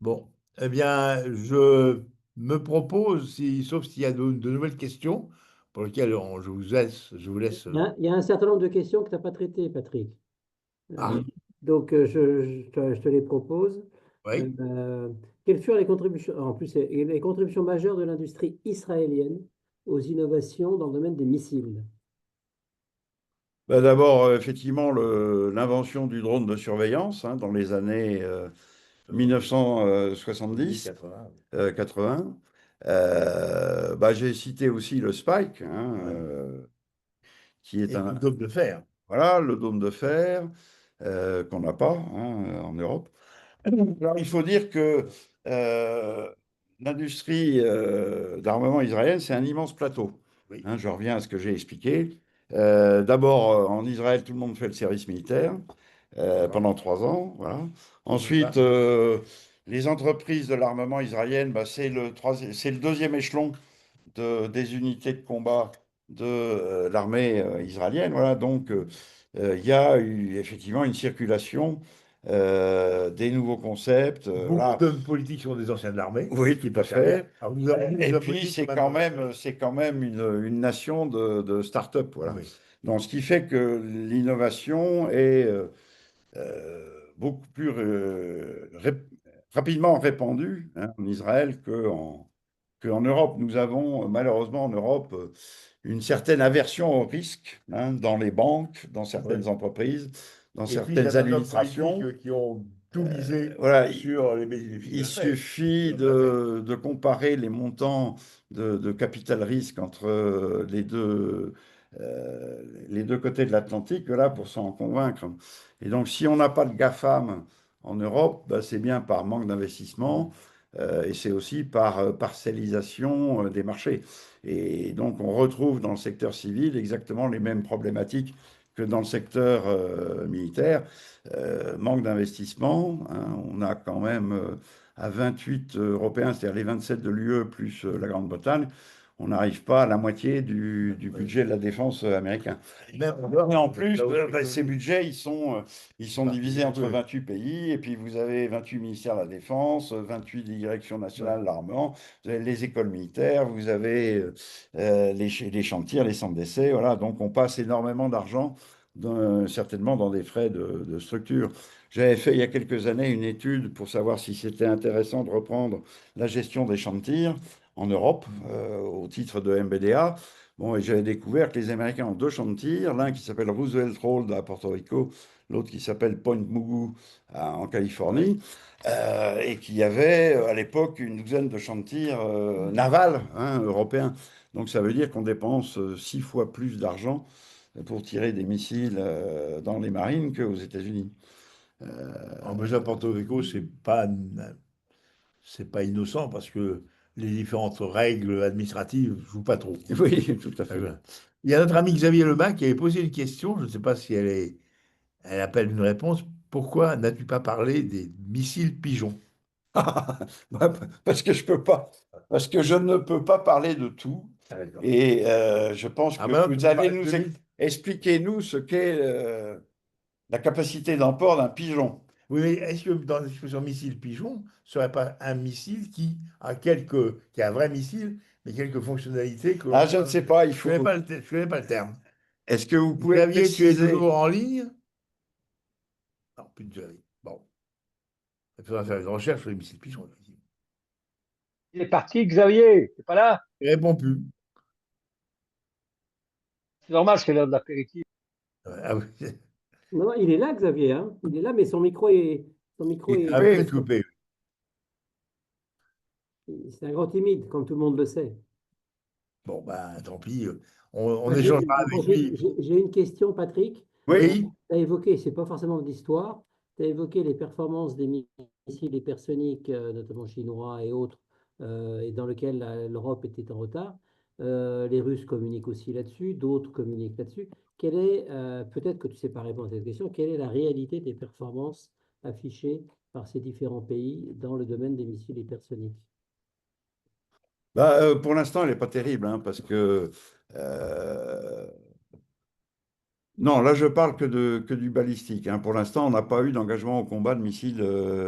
S2: Bon, eh bien, je me propose, sauf s'il y a de nouvelles questions pour lesquelles je vous laisse.
S3: Il y a un certain nombre de questions que tu n'as pas traitées, Patrick.
S2: Ah,
S3: Donc, je te les propose.
S2: oui.
S3: Quelles furent les contributions, en plus, les contributions majeures de l'industrie israélienne aux innovations dans le domaine des missiles?
S1: Bah, d'abord, effectivement, l'invention du drone de surveillance dans les années 1970,
S2: 80.
S1: 80. Bah, j'ai cité aussi le Spike,
S2: Ouais.
S1: qui est
S2: Et le dôme de fer.
S1: voilà, le dôme de fer qu'on n'a pas en Europe. Alors, il faut dire que l'industrie d'armement israélienne, c'est un immense plateau.
S2: Oui.
S1: Je reviens à ce que j'ai expliqué. D'abord, en Israël, tout le monde fait le service militaire pendant 3 ans. Voilà. Ensuite, les entreprises de l'armement israélien, bah, c'est le deuxième échelon des unités de combat de l'armée israélienne. Voilà. Donc, il y a eu effectivement une circulation des nouveaux concepts.
S2: Beaucoup
S1: Voilà.
S2: d'hommes politiques sont des anciens de l'armée.
S1: Oui, tout à fait.
S2: Alors, nous avons des
S1: Et
S2: hommes
S1: puis,
S2: politiques
S1: c'est quand même une nation de start-up. Voilà.
S2: Oui.
S1: Donc, ce qui fait que l'innovation est beaucoup plus rapidement répandue en Israël qu'en Europe. Nous avons malheureusement en Europe une certaine aversion au risque dans les banques, dans certaines
S2: Oui.
S1: entreprises, dans
S2: Et puis,
S1: certaines
S2: certains hommes
S1: administrations.
S2: politiques qui ont tout misé
S1: Voilà,
S2: sur les bénéfices
S1: il
S2: d'affaires.
S1: suffit de comparer les montants de capital risque entre les deux côtés de l'Atlantique là pour s'en convaincre. Et donc, si on n'a pas de GAFAM en Europe, bah, c'est bien par manque d'investissement et c'est aussi par parcellisation des marchés. Et donc, on retrouve dans le secteur civil exactement les mêmes problématiques que dans le secteur militaire. Manque d'investissement. On a quand même à 28 Européens, c'est-à-dire les 27 de l'UE plus la Grande-Bretagne, on n'arrive pas à la moitié du budget de la défense américain.
S2: Même
S1: Et en plus,
S2: là où
S1: ces budgets, ils sont divisés entre
S2: oui.
S1: 28 pays, et puis vous avez 28 ministères de la Défense, 28 directions nationales de l'armement, vous avez les écoles militaires, vous avez les chantiers, les centres d'essai, voilà. Donc on passe énormément d'argent, certainement dans des frais de structure. J'avais fait il y a quelques années une étude pour savoir si c'était intéressant de reprendre la gestion des champs de tir en Europe, au titre de MBDA. Bon, et j'avais découvert que les Américains ont deux champs de tir, l'un qui s'appelle Roosevelt Road à Porto Rico, l'autre qui s'appelle Point Mugu en Californie, et qu'il y avait à l'époque une douzaine de champs de tir navals, hein, européens. Donc ça veut dire qu'on dépense 6 fois plus d'argent pour tirer des missiles dans les marines qu'aux États-Unis.
S2: En déjà, Porto Rico, c'est pas innocent parce que les différentes règles administratives jouent pas trop.
S1: Oui, tout à fait.
S2: Il y a notre ami Xavier Lebas qui avait posé une question, je ne sais pas si elle appelle une réponse. Pourquoi n'as-tu pas parlé des missiles pigeons?
S1: Bah, parce que je peux pas, parce que je ne peux pas parler de tout.
S2: Ah, d'accord.
S1: Et je pense
S2: Ah,
S1: que
S2: maintenant, tu
S1: vous
S2: peux
S1: allez
S2: parler
S1: nous
S2: de lui.
S1: expliquer-nous ce qu'est la capacité d'emport d'un pigeon.
S2: Oui, mais est-ce que dans l'expression missile pigeon, ce serait pas un missile qui qui a un vrai missile, mais quelques fonctionnalités que l'on
S1: Ah, je ne sais pas, il faut.
S2: je connais pas le terme.
S1: Est-ce que vous pouvez
S2: Xavier, tu es
S1: préciser?
S2: toujours en ligne? Non, plus de Xavier. Bon, il faudra faire une recherche sur les missiles pigeons.
S5: Il est parti, Xavier, c'est pas là?
S2: Il répond plus.
S5: C'est normal, c'est l'heure de l'apéritif.
S2: Ah oui,
S3: Non, il est là, Xavier, hein. Il est là, mais
S2: ah, peut-être coupé.
S3: c'est un grand timide, comme tout le monde le sait.
S2: Bon, ben, tant pis. On
S3: Moi,
S2: échangera avec lui.
S3: j'ai une question, Patrick.
S1: Oui.
S3: Tu as évoqué, c'est pas forcément de l'histoire, tu as évoqué les performances des missiles hypersoniques, notamment chinois et autres, et dans lequel l'Europe était en retard. Les Russes communiquent aussi là-dessus, d'autres communiquent là-dessus. Peut-être que tu ne sais pas répondre à cette question, quelle est la réalité des performances affichées par ces différents pays dans le domaine des missiles hypersoniques?
S1: Bah, pour l'instant, elle n'est pas terrible, hein, parce que euh, non, là, je parle que du balistique, hein. Pour l'instant, on n'a pas eu d'engagement au combat de missiles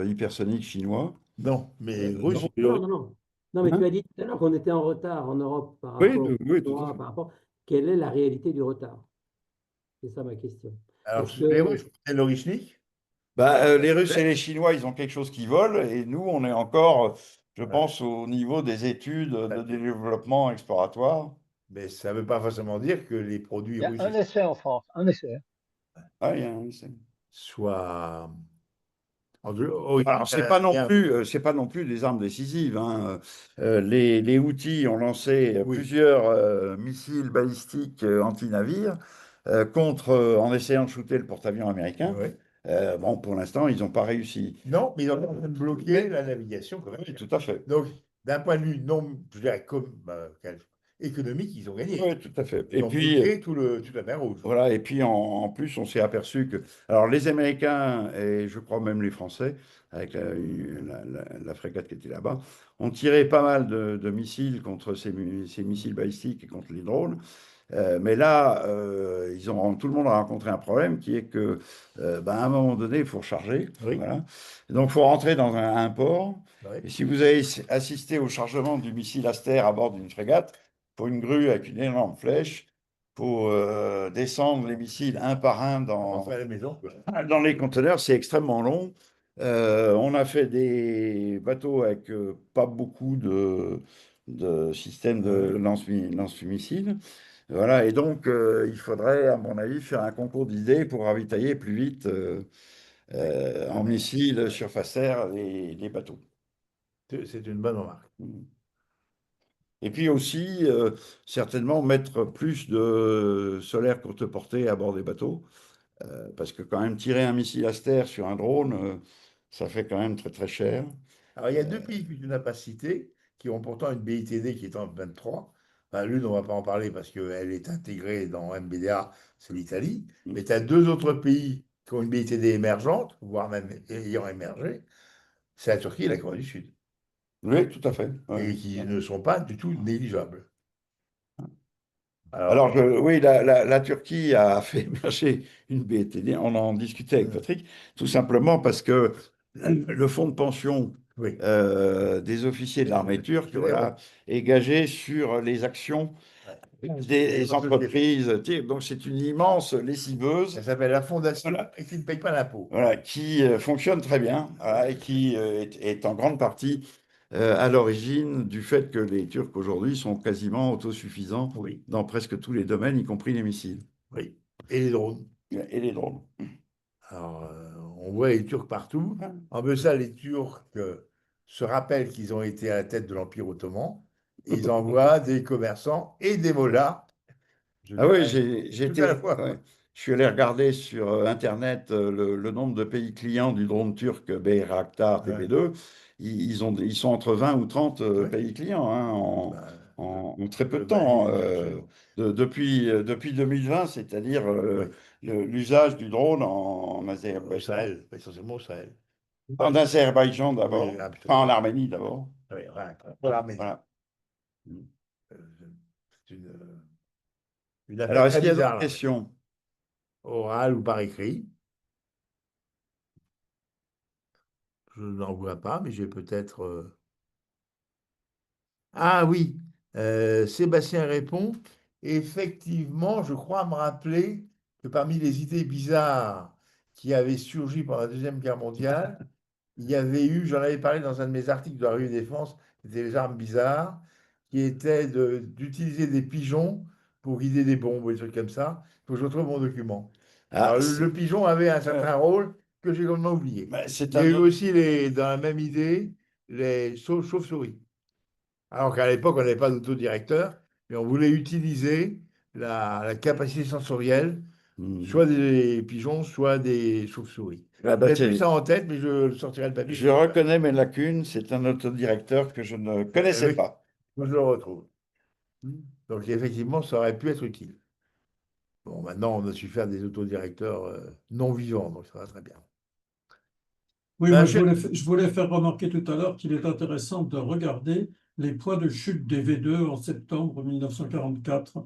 S1: hypersoniques chinois.
S2: Non, mais russe,
S1: Non.
S3: Non, non, non. Non, mais tu
S1: Hein.
S3: as dit tout à l'heure qu'on était en retard en Europe par
S1: Oui,
S3: rapport
S1: oui, tout à
S3: aux
S1: fait.
S3: par rapport. Quelle est la réalité du retard? C'est ça ma question.
S2: alors
S3: Est-ce
S2: les
S3: que
S2: Russes, c'est l'Orichnik.
S1: Bah, les Russes et les Chinois, ils ont quelque chose qui vole, et nous, on est encore, je
S2: Ouais.
S1: pense, au niveau des études de développement exploratoire.
S2: Mais ça ne veut pas forcément dire que les produits
S5: Il y a
S2: russes
S5: un essai en France, un essai.
S1: Ah,
S2: soient
S1: alors,
S2: originaux.
S1: c'est pas non plus des armes décisives, hein. Les Houthis ont lancé
S2: Oui,
S1: plusieurs missiles balistiques anti-navires en essayant de shooter le porte-avions américain.
S2: oui.
S1: Bon, pour l'instant, ils n'ont pas réussi.
S2: Non, mais ils sont en train de bloquer
S1: Mais,
S2: la navigation quand même.
S1: oui, tout à fait.
S2: Donc, d'un point de vue non, je dirais, économique, ils ont gagné.
S1: Oui, tout à fait.
S2: Ils
S1: Et
S2: ont
S1: puis,
S2: bloqué toute la mer Rouge.
S1: voilà, et puis en plus, on s'est aperçu que, alors les Américains et je crois même les Français, avec la frégate qui était là-bas, ont tiré pas mal de missiles contre ces missiles balistiques et contre les drones. Mais là, tout le monde a rencontré un problème qui est que, ben, à un moment donné, il faut recharger.
S2: Oui,
S1: Voilà. Donc, il faut rentrer dans un port.
S2: oui.
S1: Et si vous avez assisté au chargement du missile Aster à bord d'une frégate, pour une grue avec une énorme flèche, pour descendre les missiles un par un
S2: Rentrer à la maison, quoi.
S1: dans les conteneurs, c'est extrêmement long. On a fait des bateaux avec pas beaucoup de systèmes de
S2: Oui.
S1: lance-missiles. Voilà, et donc il faudrait, à mon avis, faire un concours d'idées pour ravitailler plus vite en missiles surface air les bateaux.
S2: C'est une bonne remarque.
S1: Et puis aussi, certainement, mettre plus de solaire courte portée à bord des bateaux, parce que quand même tirer un missile Aster sur un drone, ça fait quand même très très cher.
S2: Alors, il y a deux pays que tu n'as pas cités, qui ont pourtant une BITD qui est en 23. Enfin, l'une, on ne va pas en parler parce qu'elle est intégrée dans MBDA, c'est l'Italie. Mais tu as deux autres pays qui ont une BITD émergente, voire même ayant émergé, c'est la Turquie et la Corée du Sud,
S1: Oui, tout à fait. Ouais.
S2: et qui ne sont pas du tout négligeables.
S1: Alors,
S2: Alors,
S1: oui, la Turquie a fait émerger une BITD, on en discutait avec Patrick, tout simplement parce que le fonds de pension
S2: oui,
S1: des officiers de l'armée turque,
S2: je
S1: voilà, est gagé sur les actions des entreprises. Donc, c'est une immense lessiveuse.
S2: ça s'appelle la fondation
S1: Voilà.
S2: et qui ne paye pas d'impôts.
S1: Voilà, qui fonctionne très bien, voilà, et qui est en grande partie à l'origine du fait que les Turcs aujourd'hui sont quasiment autosuffisants
S2: Oui,
S1: dans presque tous les domaines, y compris les missiles
S2: oui. Et les drones.
S1: et les drones.
S2: Alors, on voit les Turcs partout. En plus, ça, les Turcs se rappellent qu'ils ont été à la tête de l'Empire ottoman. Et ils envoient des commerçants et des mollahs, je
S1: Ah oui,
S2: dirais, tout à la fois.
S1: ouais. Je suis allé regarder sur Internet le nombre de pays clients du drone turc Bayraktar
S2: Ouais,
S1: TB2. Ils sont entre 20 ou 30
S2: ouais.
S1: pays clients, hein,
S2: Bah,
S1: en très peu de
S2: le
S1: temps,
S2: Mali,
S1: hein.
S2: absolument.
S1: Depuis 2020, c'est-à-dire
S2: Oui,
S1: l'usage du drone
S2: au Sahel, essentiellement au Sahel.
S1: En Azerbaïdjan
S2: Oui,
S1: d'abord, enfin en
S2: absolument.
S1: Arménie d'abord.
S2: Oui, rien pour l'Arménie.
S1: Voilà.
S2: Euh, C'est une affaire
S1: Alors, est-ce
S2: très
S1: qu'il y a
S2: bizarre,
S1: d'autres
S2: l'Arménie.
S1: questions?
S2: Orale ou par écrit, je n'en vois pas, mais j'ai peut-être. Ah oui, Sébastien répond. Effectivement, je crois me rappeler que parmi les idées bizarres qui avaient surgi pendant la Deuxième Guerre mondiale, il y avait eu, j'en avais parlé dans un de mes articles de la revue Défense, c'était les armes bizarres, qui étaient d'utiliser des pigeons pour guider des bombes ou des trucs comme ça. Il faut que je retrouve mon document.
S1: Ah,
S2: Alors, le pigeon avait un certain rôle que j'ai complètement oublié.
S1: c'est
S2: Il y a
S1: un
S2: eu
S1: autre.
S2: aussi, dans la même idée, les chauves-souris. Alors qu'à l'époque, on n'avait pas d'autodirecteur, mais on voulait utiliser la capacité sensorielle,
S1: Hmm.
S2: soit des pigeons, soit des chauves-souris.
S1: Ah
S2: Je
S1: bah,
S2: n'ai plus ça en tête, mais je sortirai le papier, je
S1: je
S2: le trouverai.
S1: reconnais mes lacunes, c'est un autodirecteur que je ne connaissais
S2: Oui,
S1: pas.
S2: moi, je le retrouve. Donc, effectivement, ça aurait pu être utile. Bon, maintenant, on a su faire des autodirecteurs non vivants, donc ça va très bien.
S4: Oui,
S2: Ben,
S4: moi je voulais faire remarquer tout à l'heure qu'il est intéressant de regarder les points de chute des V2 en septembre 1944.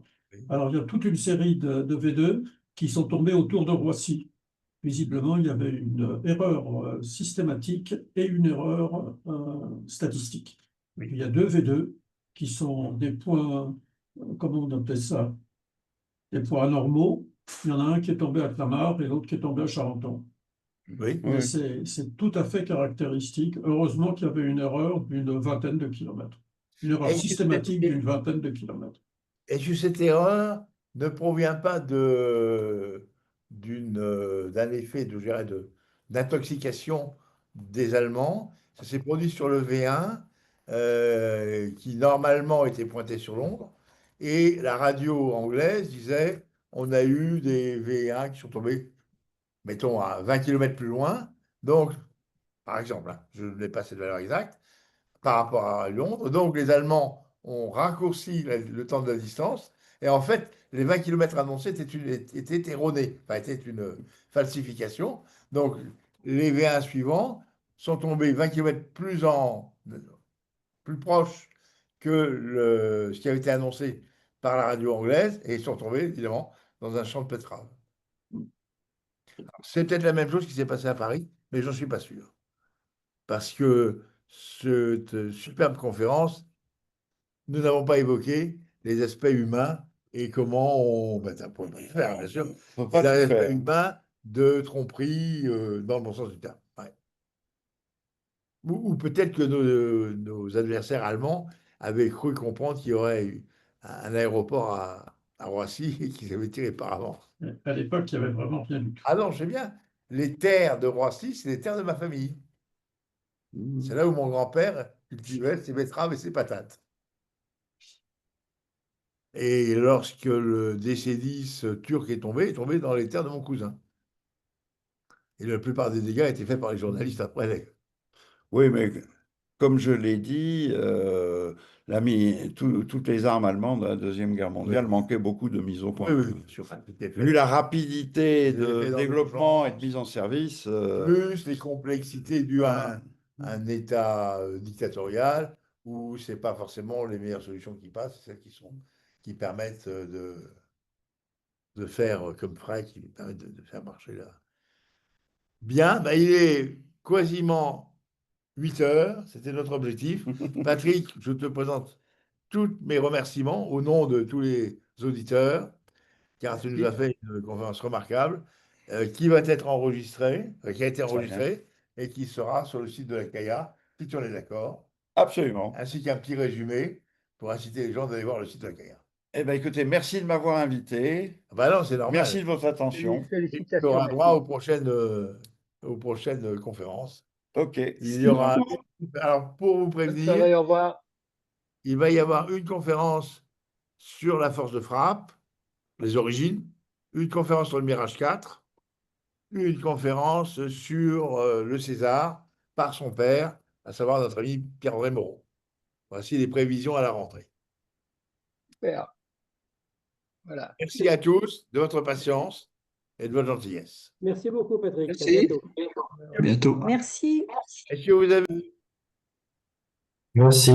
S4: Alors il y a toute une série de V2 qui sont tombés autour de Roissy. Visiblement, il y avait une erreur systématique et une erreur statistique. Il y a deux V2 qui sont des points, comment on appelle ça, des points anormaux. Il y en a un qui est tombé à Clamart et l'autre qui est tombé à Charenton.
S2: oui.
S4: Mais
S1: Oui.
S4: c'est tout à fait caractéristique. Heureusement qu'il y avait une erreur d'une vingtaine de kilomètres. Une erreur
S2: Est-ce que
S4: systématique d'une vingtaine de kilomètres.
S2: est-ce que cette erreur ne provient pas d'un effet je dirais, d'intoxication des Allemands? Ça s'est produit sur le V1, qui normalement était pointé sur Londres, et la radio anglaise disait on a eu des V1 qui sont tombés, mettons, à 20 kilomètres plus loin. Donc, par exemple, hein, je n'ai pas cette valeur exacte par rapport à Londres. Donc, les Allemands ont raccourci le temps de la distance. Et en fait, les 20 kilomètres annoncés étaient erronés, enfin, étaient une falsification. Donc, les V1 suivants sont tombés 20 kilomètres plus proches que ce qui avait été annoncé par la radio anglaise et sont tombés, évidemment, dans un champ de pétrole. C'est peut-être la même chose qui s'est passé à Paris, mais j'en suis pas sûr. Parce que cette superbe conférence, nous n'avons pas évoqué les aspects humains et comment on. Ben, ça pourrait pas le faire, bien sûr.
S1: On ne peut pas
S2: Les
S1: tout
S2: aspects
S1: faire.
S2: humains de tromperie, dans le bon sens du terme. Ouais. Ou peut-être que nos adversaires allemands avaient cru comprendre qu'il y aurait eu un aéroport à Roissy et qu'ils avaient tiré par avance.
S4: À l'époque, il n'y avait vraiment rien du tout.
S2: Ah non, je sais bien. Les terres de Roissy, c'est les terres de ma famille. C'est
S1: Hmm.
S2: là où mon grand-père cultivait ses betteraves et ses patates. Et lorsque le DC-10 turc est tombé dans les terres de mon cousin. Et la plupart des dégâts étaient faits par les journalistes après.
S1: Oui, mais comme je l'ai dit, toutes les armes allemandes de la Deuxième Guerre
S2: Oui,
S1: mondiale manquaient beaucoup de mise au
S2: oui,
S1: point.
S2: oui, bien sûr. Enfin, c'était
S1: Vu
S2: fait.
S1: la rapidité
S2: C'était
S1: de
S2: fait dans
S1: développement et de
S2: l'urgence.
S1: mise en service,
S2: Plus les complexités dues à
S1: voilà.
S2: un État dictatorial où c'est pas forcément les meilleures solutions qui passent, c'est celles qui sont qui permettent de faire comme frais, qui permettent de faire marcher là. Bien, ben, il est quasiment 8 heures, c'était notre objectif. Patrick, je te présente tous mes remerciements au nom de tous les auditeurs, car tu nous as fait une conférence remarquable, qui va être enregistrée, qui a été enregistrée, et qui sera sur le site de la CAIA, si tu en es d'accord.
S1: Absolument.
S2: Ainsi qu'un petit résumé pour inciter les gens à aller voir le site de la CAIA.
S1: Eh bien, écoutez, merci de m'avoir invité.
S2: Ah ben non, c'est normal.
S1: Merci de votre attention.
S2: Tu
S5: Félicitations.
S2: auras
S5: Mathieu.
S2: droit aux prochaines conférences.
S1: OK.
S2: Il y aura, alors pour vous prévenir,
S5: Bonne soirée, au revoir.
S2: il va y avoir une conférence sur la force de frappe, les origines, une conférence sur le Mirage 4, une conférence sur le César par son père, à savoir notre ami Pierre-André Moreau. Voici les prévisions à la rentrée.
S5: Super. Voilà.
S2: Merci à tous de votre patience et de votre gentillesse.
S3: Merci beaucoup, Patrick. À
S6: Merci.
S3: bientôt.
S6: À bientôt.
S7: Merci.
S2: Est-ce que vous avez
S6: Merci.